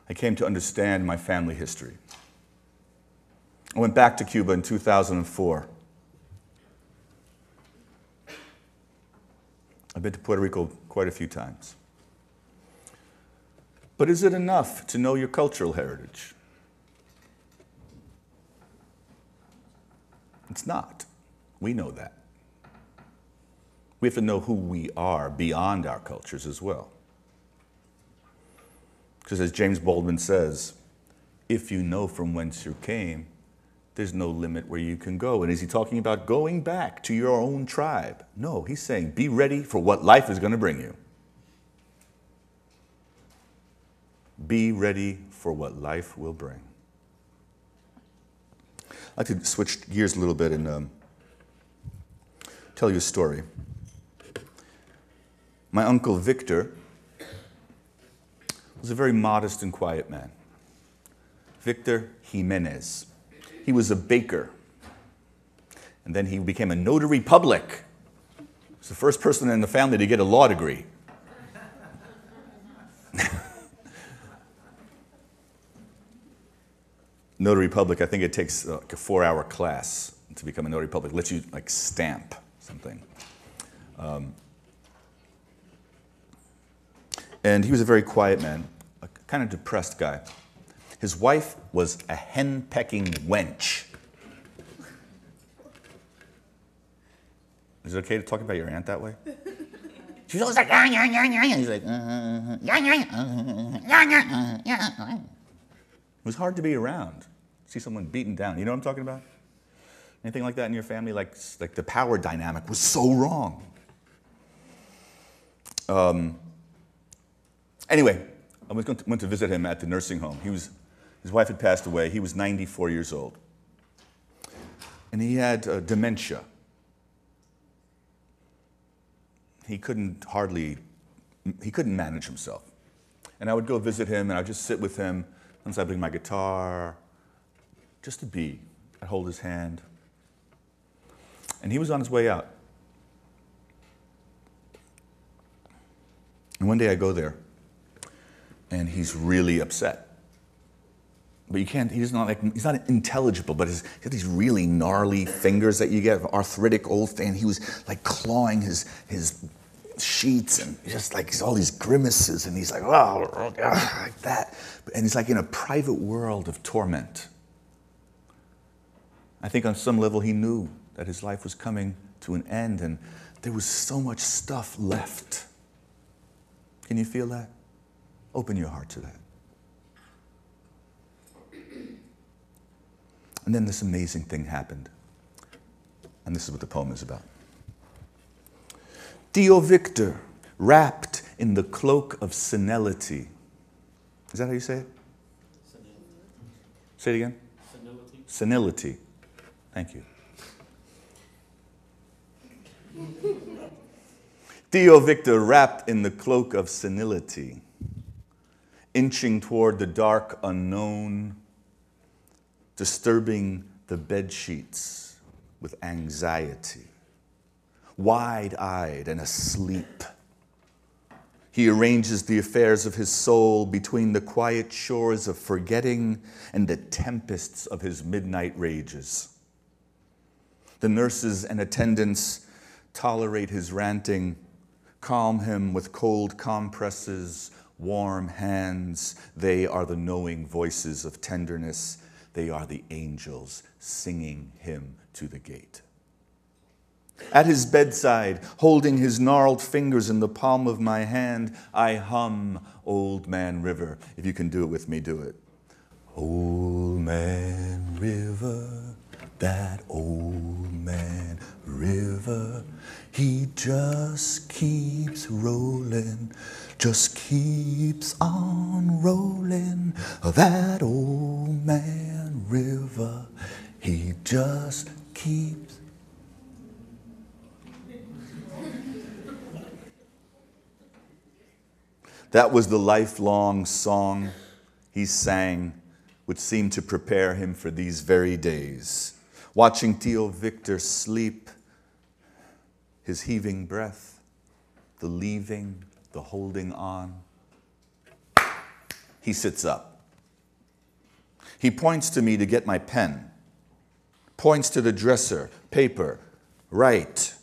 I came to understand my family history. I went back to Cuba in 2004. I've been to Puerto Rico quite a few times. But is it enough to know your cultural heritage? It's not. We know that. We have to know who we are beyond our cultures as well. Because as James Baldwin says, if you know from whence you came, there's no limit where you can go. And is he talking about going back to your own tribe? No, he's saying be ready for what life is going to bring you. Be ready for what life will bring. I'd like to switch gears a little bit and tell you a story. My uncle Victor was a very modest and quiet man. Victor Jimenez. He was a baker. And then he became a notary public. He was the first person in the family to get a law degree. Notary public, I think it takes like a 4-hour class to become a notary public. It lets you like stamp something. And he was a very quiet man, a kind of depressed guy. His wife was a hen-pecking wench. Is it okay to talk about your aunt that way? She's always like, yeah, yeah, yeah, yeah. He's like, yeah, yeah, yeah, yeah. It was hard to be around. See someone beaten down. You know what I'm talking about? Anything like that in your family? Like the power dynamic was so wrong. Anyway, I went to visit him at the nursing home. His wife had passed away. He was 94 years old. And he had dementia. He couldn't manage himself. And I would go visit him, and I'd just sit with him. Once I'd bring my guitar, just to be. I'd hold his hand. And he was on his way out. And one day I go there, and he's really upset. but you can't, he's not intelligible, but he's got these really gnarly fingers that you get, arthritic old thing. He was like clawing his sheets and just like all these grimaces, and he's like, oh, like that. And he's like in a private world of torment. I think on some level he knew that his life was coming to an end, and there was so much stuff left. Can you feel that? Open your heart to that. And then this amazing thing happened. And this is what the poem is about. Tío Victor, wrapped in the cloak of senility. Is that how you say it? Senility. Say it again. Senility. Senility. Thank you. Tío Victor, wrapped in the cloak of senility, inching toward the dark unknown, disturbing the bed sheets with anxiety. Wide-eyed and asleep, he arranges the affairs of his soul between the quiet shores of forgetting and the tempests of his midnight rages. The nurses and attendants tolerate his ranting, calm him with cold compresses, warm hands. They are the knowing voices of tenderness. They are the angels singing him to the gate. At his bedside, holding his gnarled fingers in the palm of my hand, I hum Old Man River. If you can do it with me, do it. Old Man River, that old man river, he just keeps rolling, just keeps on rolling. That old man river, he just keeps. That was the lifelong song he sang, which seemed to prepare him for these very days. Watching Tío Victor sleep, his heaving breath, the leaving, the holding on. He sits up. He points to me to get my pen, points to the dresser, paper, write.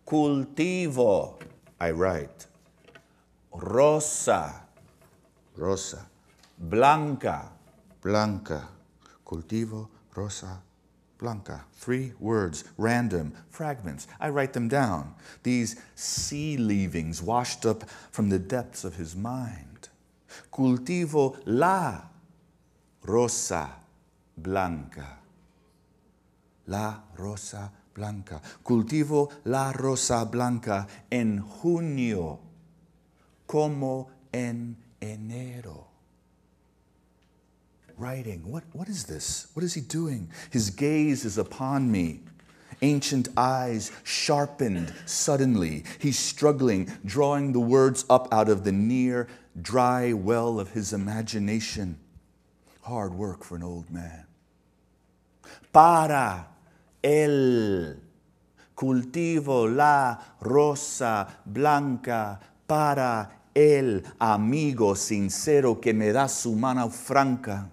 Cultivo, I write. Rosa, rosa. Blanca, blanca. Cultivo, rosa, blanca. 3 words, random, fragments. I write them down. These sea leavings washed up from the depths of his mind. Cultivo la rosa blanca. La rosa blanca. Cultivo la rosa blanca en junio, como en enero. Writing. What is this? What is he doing? His gaze is upon me. Ancient eyes sharpened suddenly. He's struggling, drawing the words up out of the near, dry well of his imagination. Hard work for an old man. Para él. Cultivo la rosa blanca para el amigo sincero que me da su mano franca.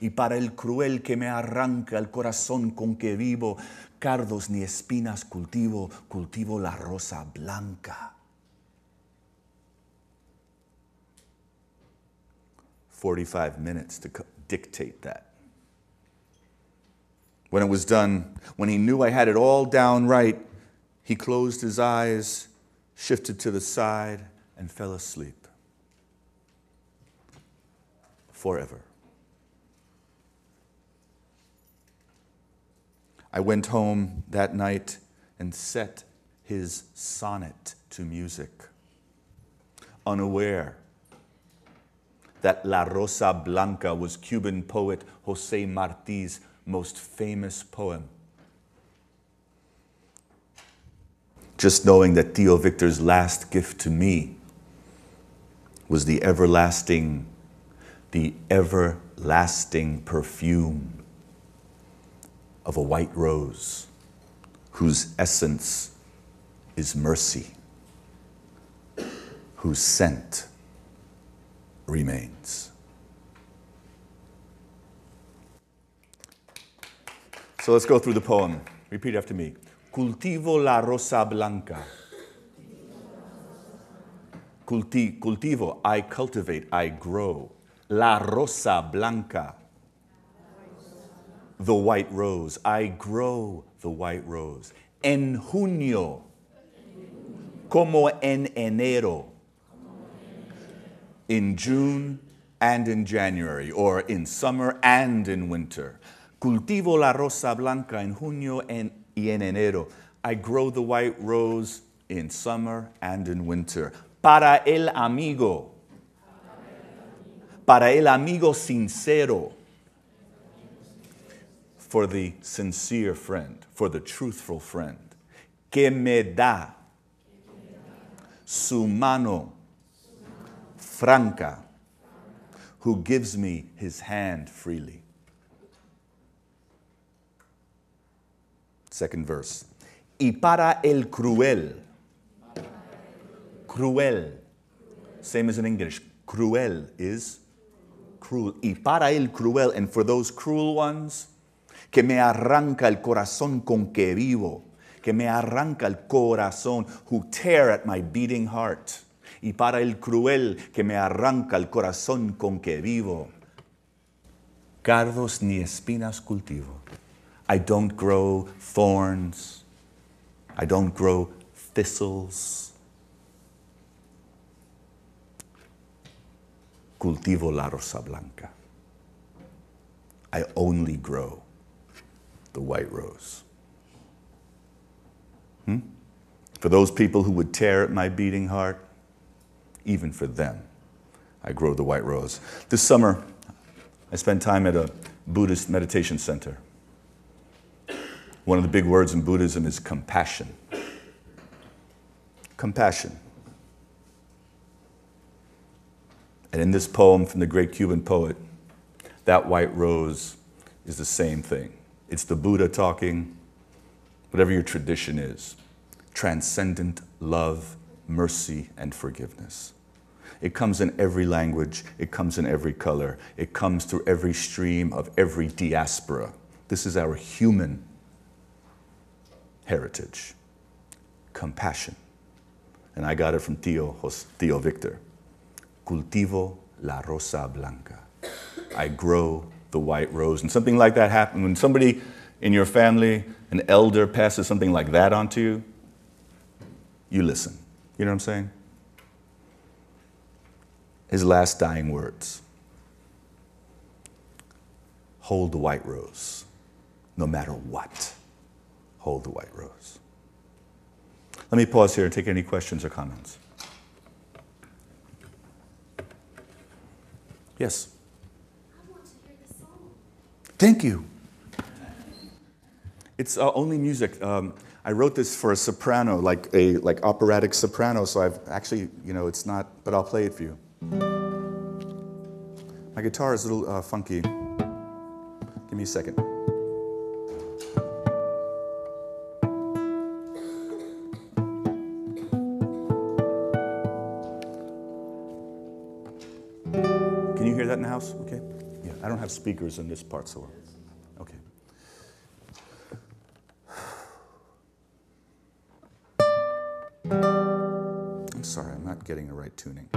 Y para el cruel que me arranca el corazón con que vivo, cardos ni espinas cultivo, cultivo la rosa blanca. 45 minutes to dictate that. When it was done, when he knew I had it all down right, he closed his eyes, shifted to the side, and fell asleep. Forever. I went home that night and set his sonnet to music, unaware that La Rosa Blanca was Cuban poet José Martí's most famous poem. Just knowing that Tío Victor's last gift to me was the everlasting perfume of a white rose whose essence is mercy, whose scent remains. So let's go through the poem. Repeat after me. Cultivo la rosa blanca. Cultivo, I cultivate, I grow. La rosa blanca. The white rose. I grow the white rose. En junio. Como en enero. In June and in January, or in summer and in winter. Cultivo la rosa blanca en junio y en enero. I grow the white rose in summer and in winter. Para el amigo. Para el amigo sincero. For the sincere friend, for the truthful friend. Que me da su mano franca, who gives me his hand freely. Second verse. Y para el cruel. Cruel. Same as in English. Cruel is cruel. Y para el cruel, and for those cruel ones, que me arranca el corazón con que vivo. Que me arranca el corazón, who tear at my beating heart. Y para el cruel, que me arranca el corazón con que vivo. Cardos ni espinas cultivo. I don't grow thorns. I don't grow thistles. Cultivo la rosa blanca. I only grow the white rose. For those people who would tear at my beating heart, even for them, I grow the white rose. This summer, I spent time at a Buddhist meditation center. One of the big words in Buddhism is compassion. Compassion. And in this poem from the great Cuban poet, that white rose is the same thing. It's the Buddha talking, whatever your tradition is. Transcendent love, mercy, and forgiveness. It comes in every language. It comes in every color. It comes through every stream of every diaspora. This is our human heritage. Compassion. And I got it from Tío Victor. Cultivo la rosa blanca. I grow the white rose. And something like that happens when somebody in your family, an elder, passes something like that on to you. You listen. You know what I'm saying? His last dying words. Hold the white rose, no matter what. Hold the white rose. Let me pause here and take any questions or comments. Yes? I want to hear the song. Thank you. It's only music. I wrote this for a soprano, like operatic soprano, so I've actually, it's not, but I'll play it for you. My guitar is a little funky. Give me a second. Can you hear that in the house? Okay. Yeah, I don't have speakers in this part, so okay. I'm sorry, I'm not getting the right tuning.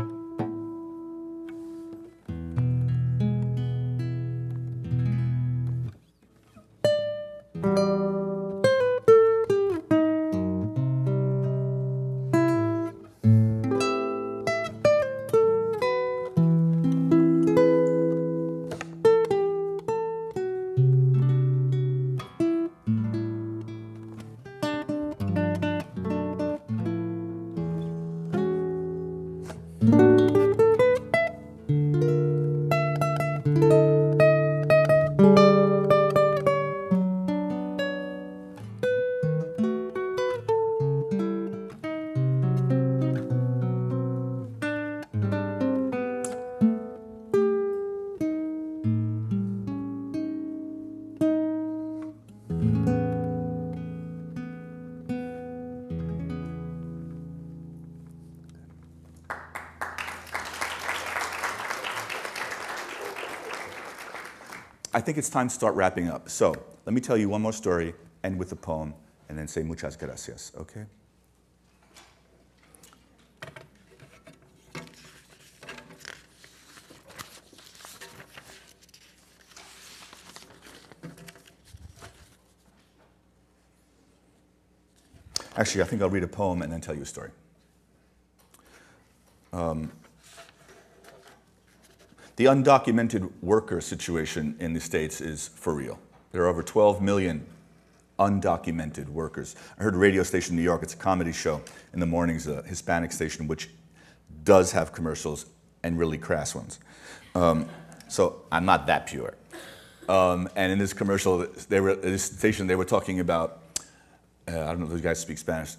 I think it's time to start wrapping up. So let me tell you one more story, end with a poem, and then say muchas gracias, okay? Actually, I think I'll read a poem and then tell you a story. The undocumented worker situation in the States is for real. There are over 12 million undocumented workers. I heard a radio station in New York, it's a comedy show in the mornings, a Hispanic station, which does have commercials and really crass ones. So I'm not that pure. And in this commercial, this station, they were talking about, I don't know if those guys speak Spanish.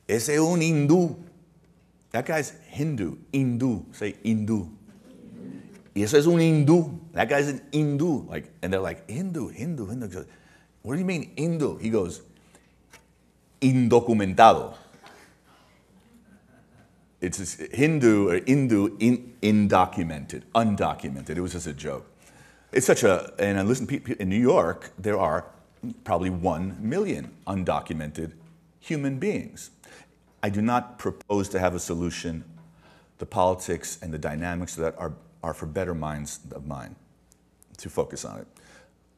Ese un hindú. That guy's Hindu. Hindu. Say Hindu. Ese es un hindú. That guy's an Hindu. Like, and they're like, Hindu, Hindu, Hindu. What do you mean Hindu? He goes, indocumentado. It's Hindu or Hindu, undocumented. It was just a joke. It's such a, and I listen, in New York, there are probably 1 million undocumented human beings. I do not propose to have a solution. The politics and the dynamics of that are for better minds of mine to focus on it.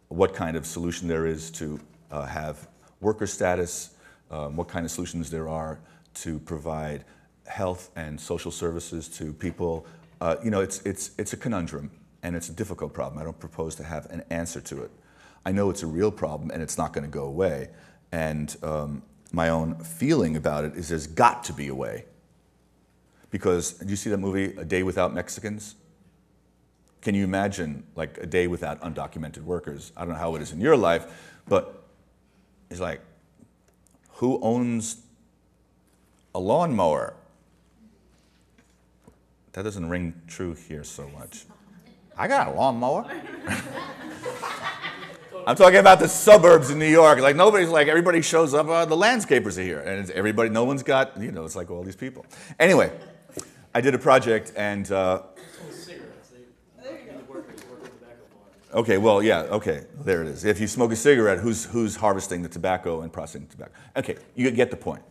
What kind of solution there is to have worker status, what kind of solutions there are to provide health and social services to people. You know, it's a conundrum and it's a difficult problem. I don't propose to have an answer to it. I know it's a real problem and it's not going to go away. And my own feeling about it is there's got to be a way. Because, did you see that movie, A Day Without Mexicans? Can you imagine like a day without undocumented workers? I don't know how it is in your life, but it's like, who owns a lawnmower? That doesn't ring true here so much. I got a lawnmower. I'm talking about the suburbs in New York. Like nobody's like, everybody shows up, the landscapers are here. And it's everybody, no one's got, you know, it's like all these people. Anyway, I did a project and, okay, well, yeah, okay, there it is. If you smoke a cigarette, who's harvesting the tobacco and processing the tobacco? Okay, you get the point.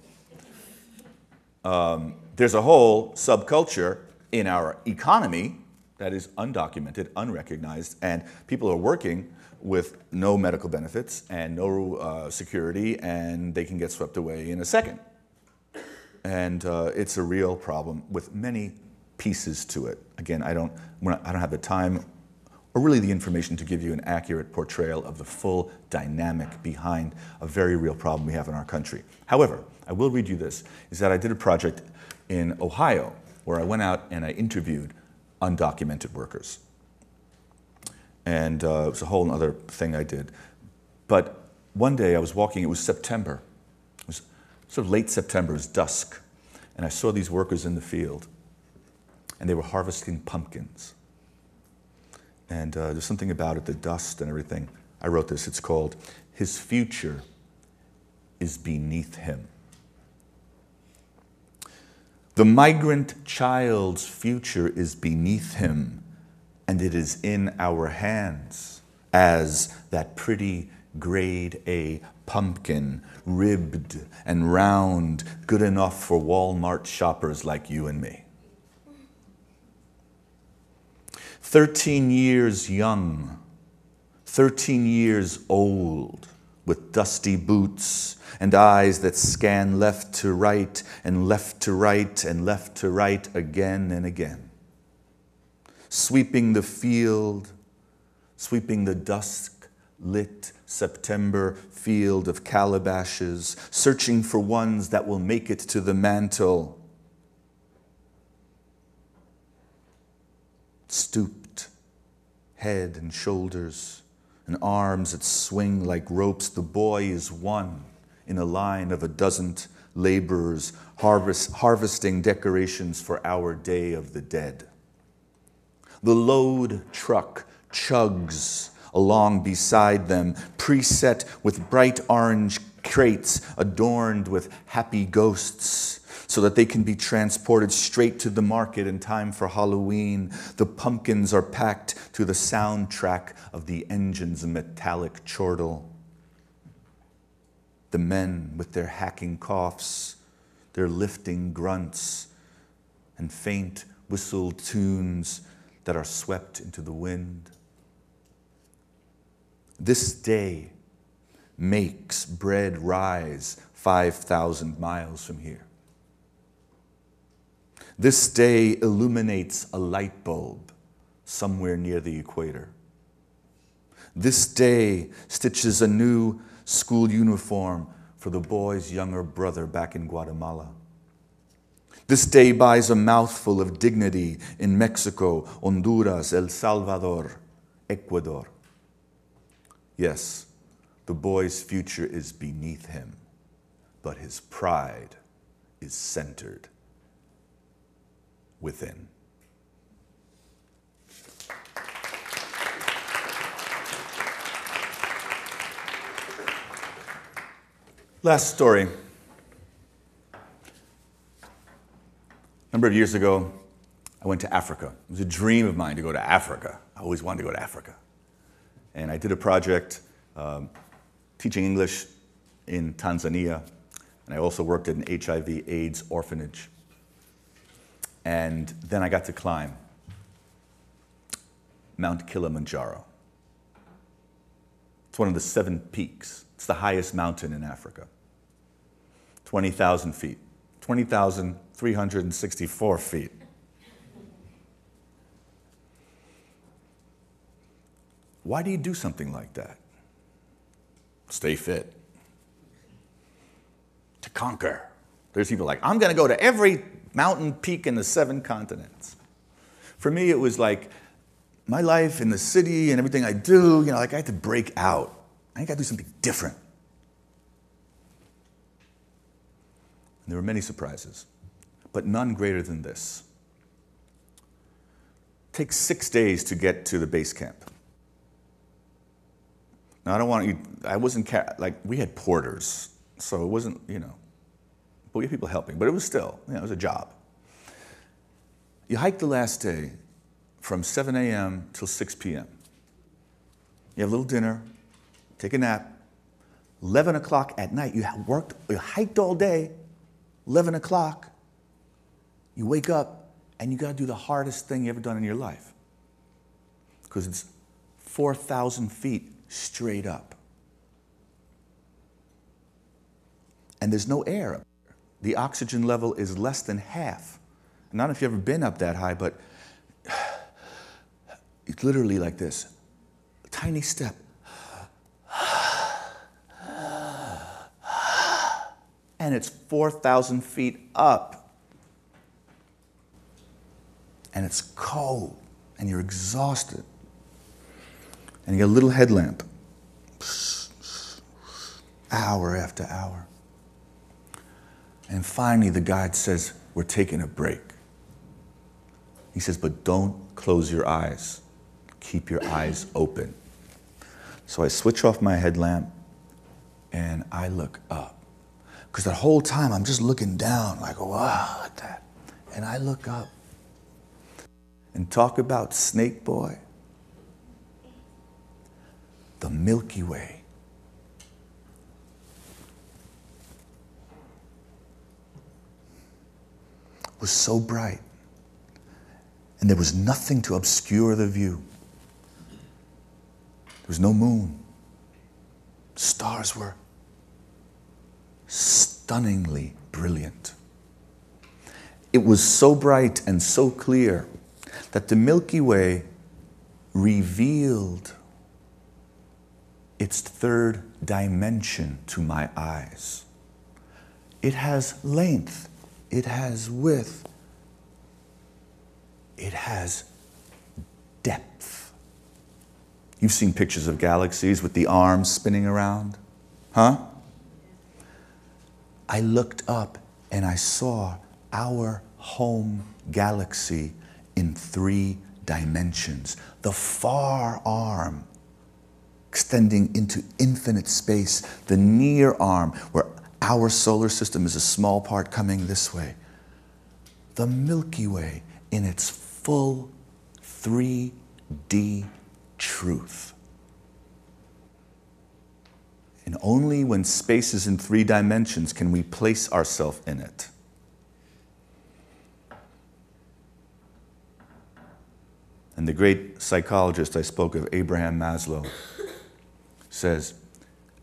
There's a whole subculture in our economy that is undocumented, unrecognized, and people are working with no medical benefits and no security, and they can get swept away in a second. And it's a real problem with many pieces to it. Again, I don't have the time or really the information to give you an accurate portrayal of the full dynamic behind a very real problem we have in our country. However, I will read you this, is that I did a project in Ohio where I went out and I interviewed undocumented workers. And it was a whole other thing I did. But one day I was walking, it was September. It was sort of late September, it was dusk. And I saw these workers in the field. And they were harvesting pumpkins. And there's something about it, the dust and everything. I wrote this, it's called, His Future is Beneath Him. The migrant child's future is beneath him, and it is in our hands, as that pretty grade A pumpkin, ribbed and round, good enough for Walmart shoppers like you and me. 13 years young, 13 years old, with dusty boots and eyes that scan left to right and left to right and left to right again and again. Sweeping the field, sweeping the dusk-lit September field of calabashes, searching for ones that will make it to the mantle. Stooped, head and shoulders, and arms that swing like ropes, the boy is one in a line of a dozen laborers harvesting decorations for our Day of the Dead. The load truck chugs along beside them, preset with bright orange crates adorned with happy ghosts, so that they can be transported straight to the market in time for Halloween. The pumpkins are packed to the soundtrack of the engine's metallic chortle. The men with their hacking coughs, their lifting grunts, and faint whistled tunes that are swept into the wind. This day makes bread rise 5,000 miles from here. This day illuminates a light bulb somewhere near the equator. This day stitches a new school uniform for the boy's younger brother back in Guatemala. This day buys a mouthful of dignity in Mexico, Honduras, El Salvador, Ecuador. Yes, the boy's future is beneath him, but his pride is centered within. Last story. A number of years ago, I went to Africa. It was a dream of mine to go to Africa. I always wanted to go to Africa. And I did a project teaching English in Tanzania. And I also worked at an HIV/AIDS orphanage. And then I got to climb Mount Kilimanjaro. It's one of the 7 peaks. It's the highest mountain in Africa. 20,000 feet. 20,364 feet. Why do you do something like that? Stay fit. To conquer. There's people like, I'm going to go to every mountain peak in the 7 continents. For me, it was like my life in the city and everything I do, like I had to break out. I got to do something different. And there were many surprises, but none greater than this. It takes 6 days to get to the base camp. Now, we had porters, so it wasn't, but we had people helping, but it was still, it was a job. You hike the last day from 7 a.m. till 6 p.m. You have a little dinner, take a nap. 11 o'clock at night, you hiked all day. 11 o'clock, you wake up and you got to do the hardest thing you ever done in your life. Because it's 4,000 feet straight up. And there's no air up there. The oxygen level is less than half. I don't know if you've ever been up that high, but it's literally like this. A tiny step. And it's 4,000 feet up. And it's cold. And you're exhausted. And you got a little headlamp. Hour after hour. And finally the guide says, we're taking a break. He says, but don't close your eyes. Keep your eyes open. So I switch off my headlamp and I look up. Because the whole time I'm just looking down like, wow, like that. And I look up and talk about Snake Boy. The Milky Way. Was so bright. And there was nothing to obscure the view. There was no moon. Stars were stunningly brilliant. It was so bright and so clear that the Milky Way revealed its 3rd dimension to my eyes. It has length, it has width, it has depth. You've seen pictures of galaxies with the arms spinning around, huh? I looked up and I saw our home galaxy in 3 dimensions. The far arm extending into infinite space, the near arm where Our solar system is a small part coming this way. The Milky Way in its full 3D truth. And only when space is in 3 dimensions can we place ourselves in it. And the great psychologist I spoke of, Abraham Maslow, says,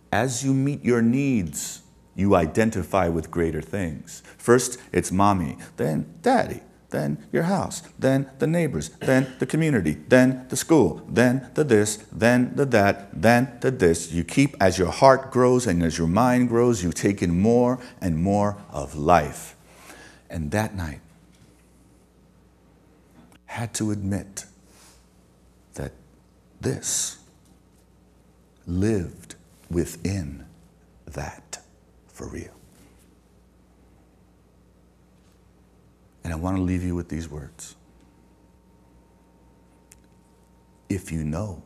as you meet your needs, you identify with greater things. First, it's mommy, then daddy, then your house, then the neighbors, then the community, then the school, then the this, then the that, then the this. You keep, as your heart grows and as your mind grows, you take in more and more of life. And that night, had to admit that this lived within that for real. And I want to leave you with these words. If you know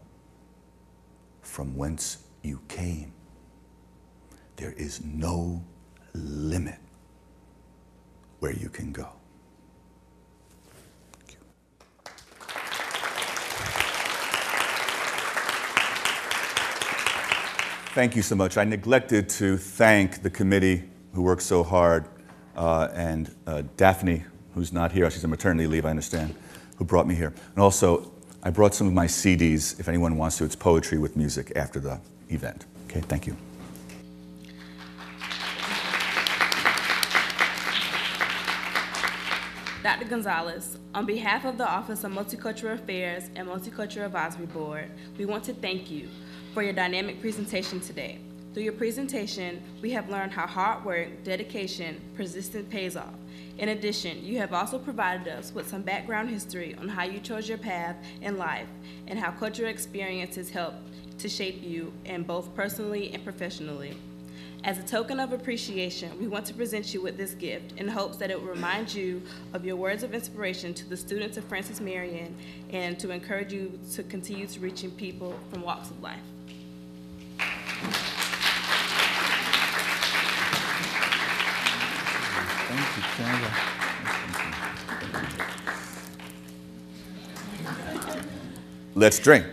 from whence you came, there is no limit where you can go. Thank you so much. I neglected to thank the committee who worked so hard, and Daphne, who's not here, she's on maternity leave, I understand, who brought me here. And also, I brought some of my CDs, if anyone wants to. It's poetry with music after the event. Okay, thank you. Dr. Gonzalez, on behalf of the Office of Multicultural Affairs and Multicultural Advisory Board, we want to thank you for your dynamic presentation today. Through your presentation, we have learned how hard work, dedication, persistence pays off. In addition, you have also provided us with some background history on how you chose your path in life and how cultural experiences help to shape you in both personally and professionally. As a token of appreciation, we want to present you with this gift in hopes that it will remind you of your words of inspiration to the students of Francis Marion and to encourage you to continue to reaching people from walks of life. Thank you, Canada. Let's drink.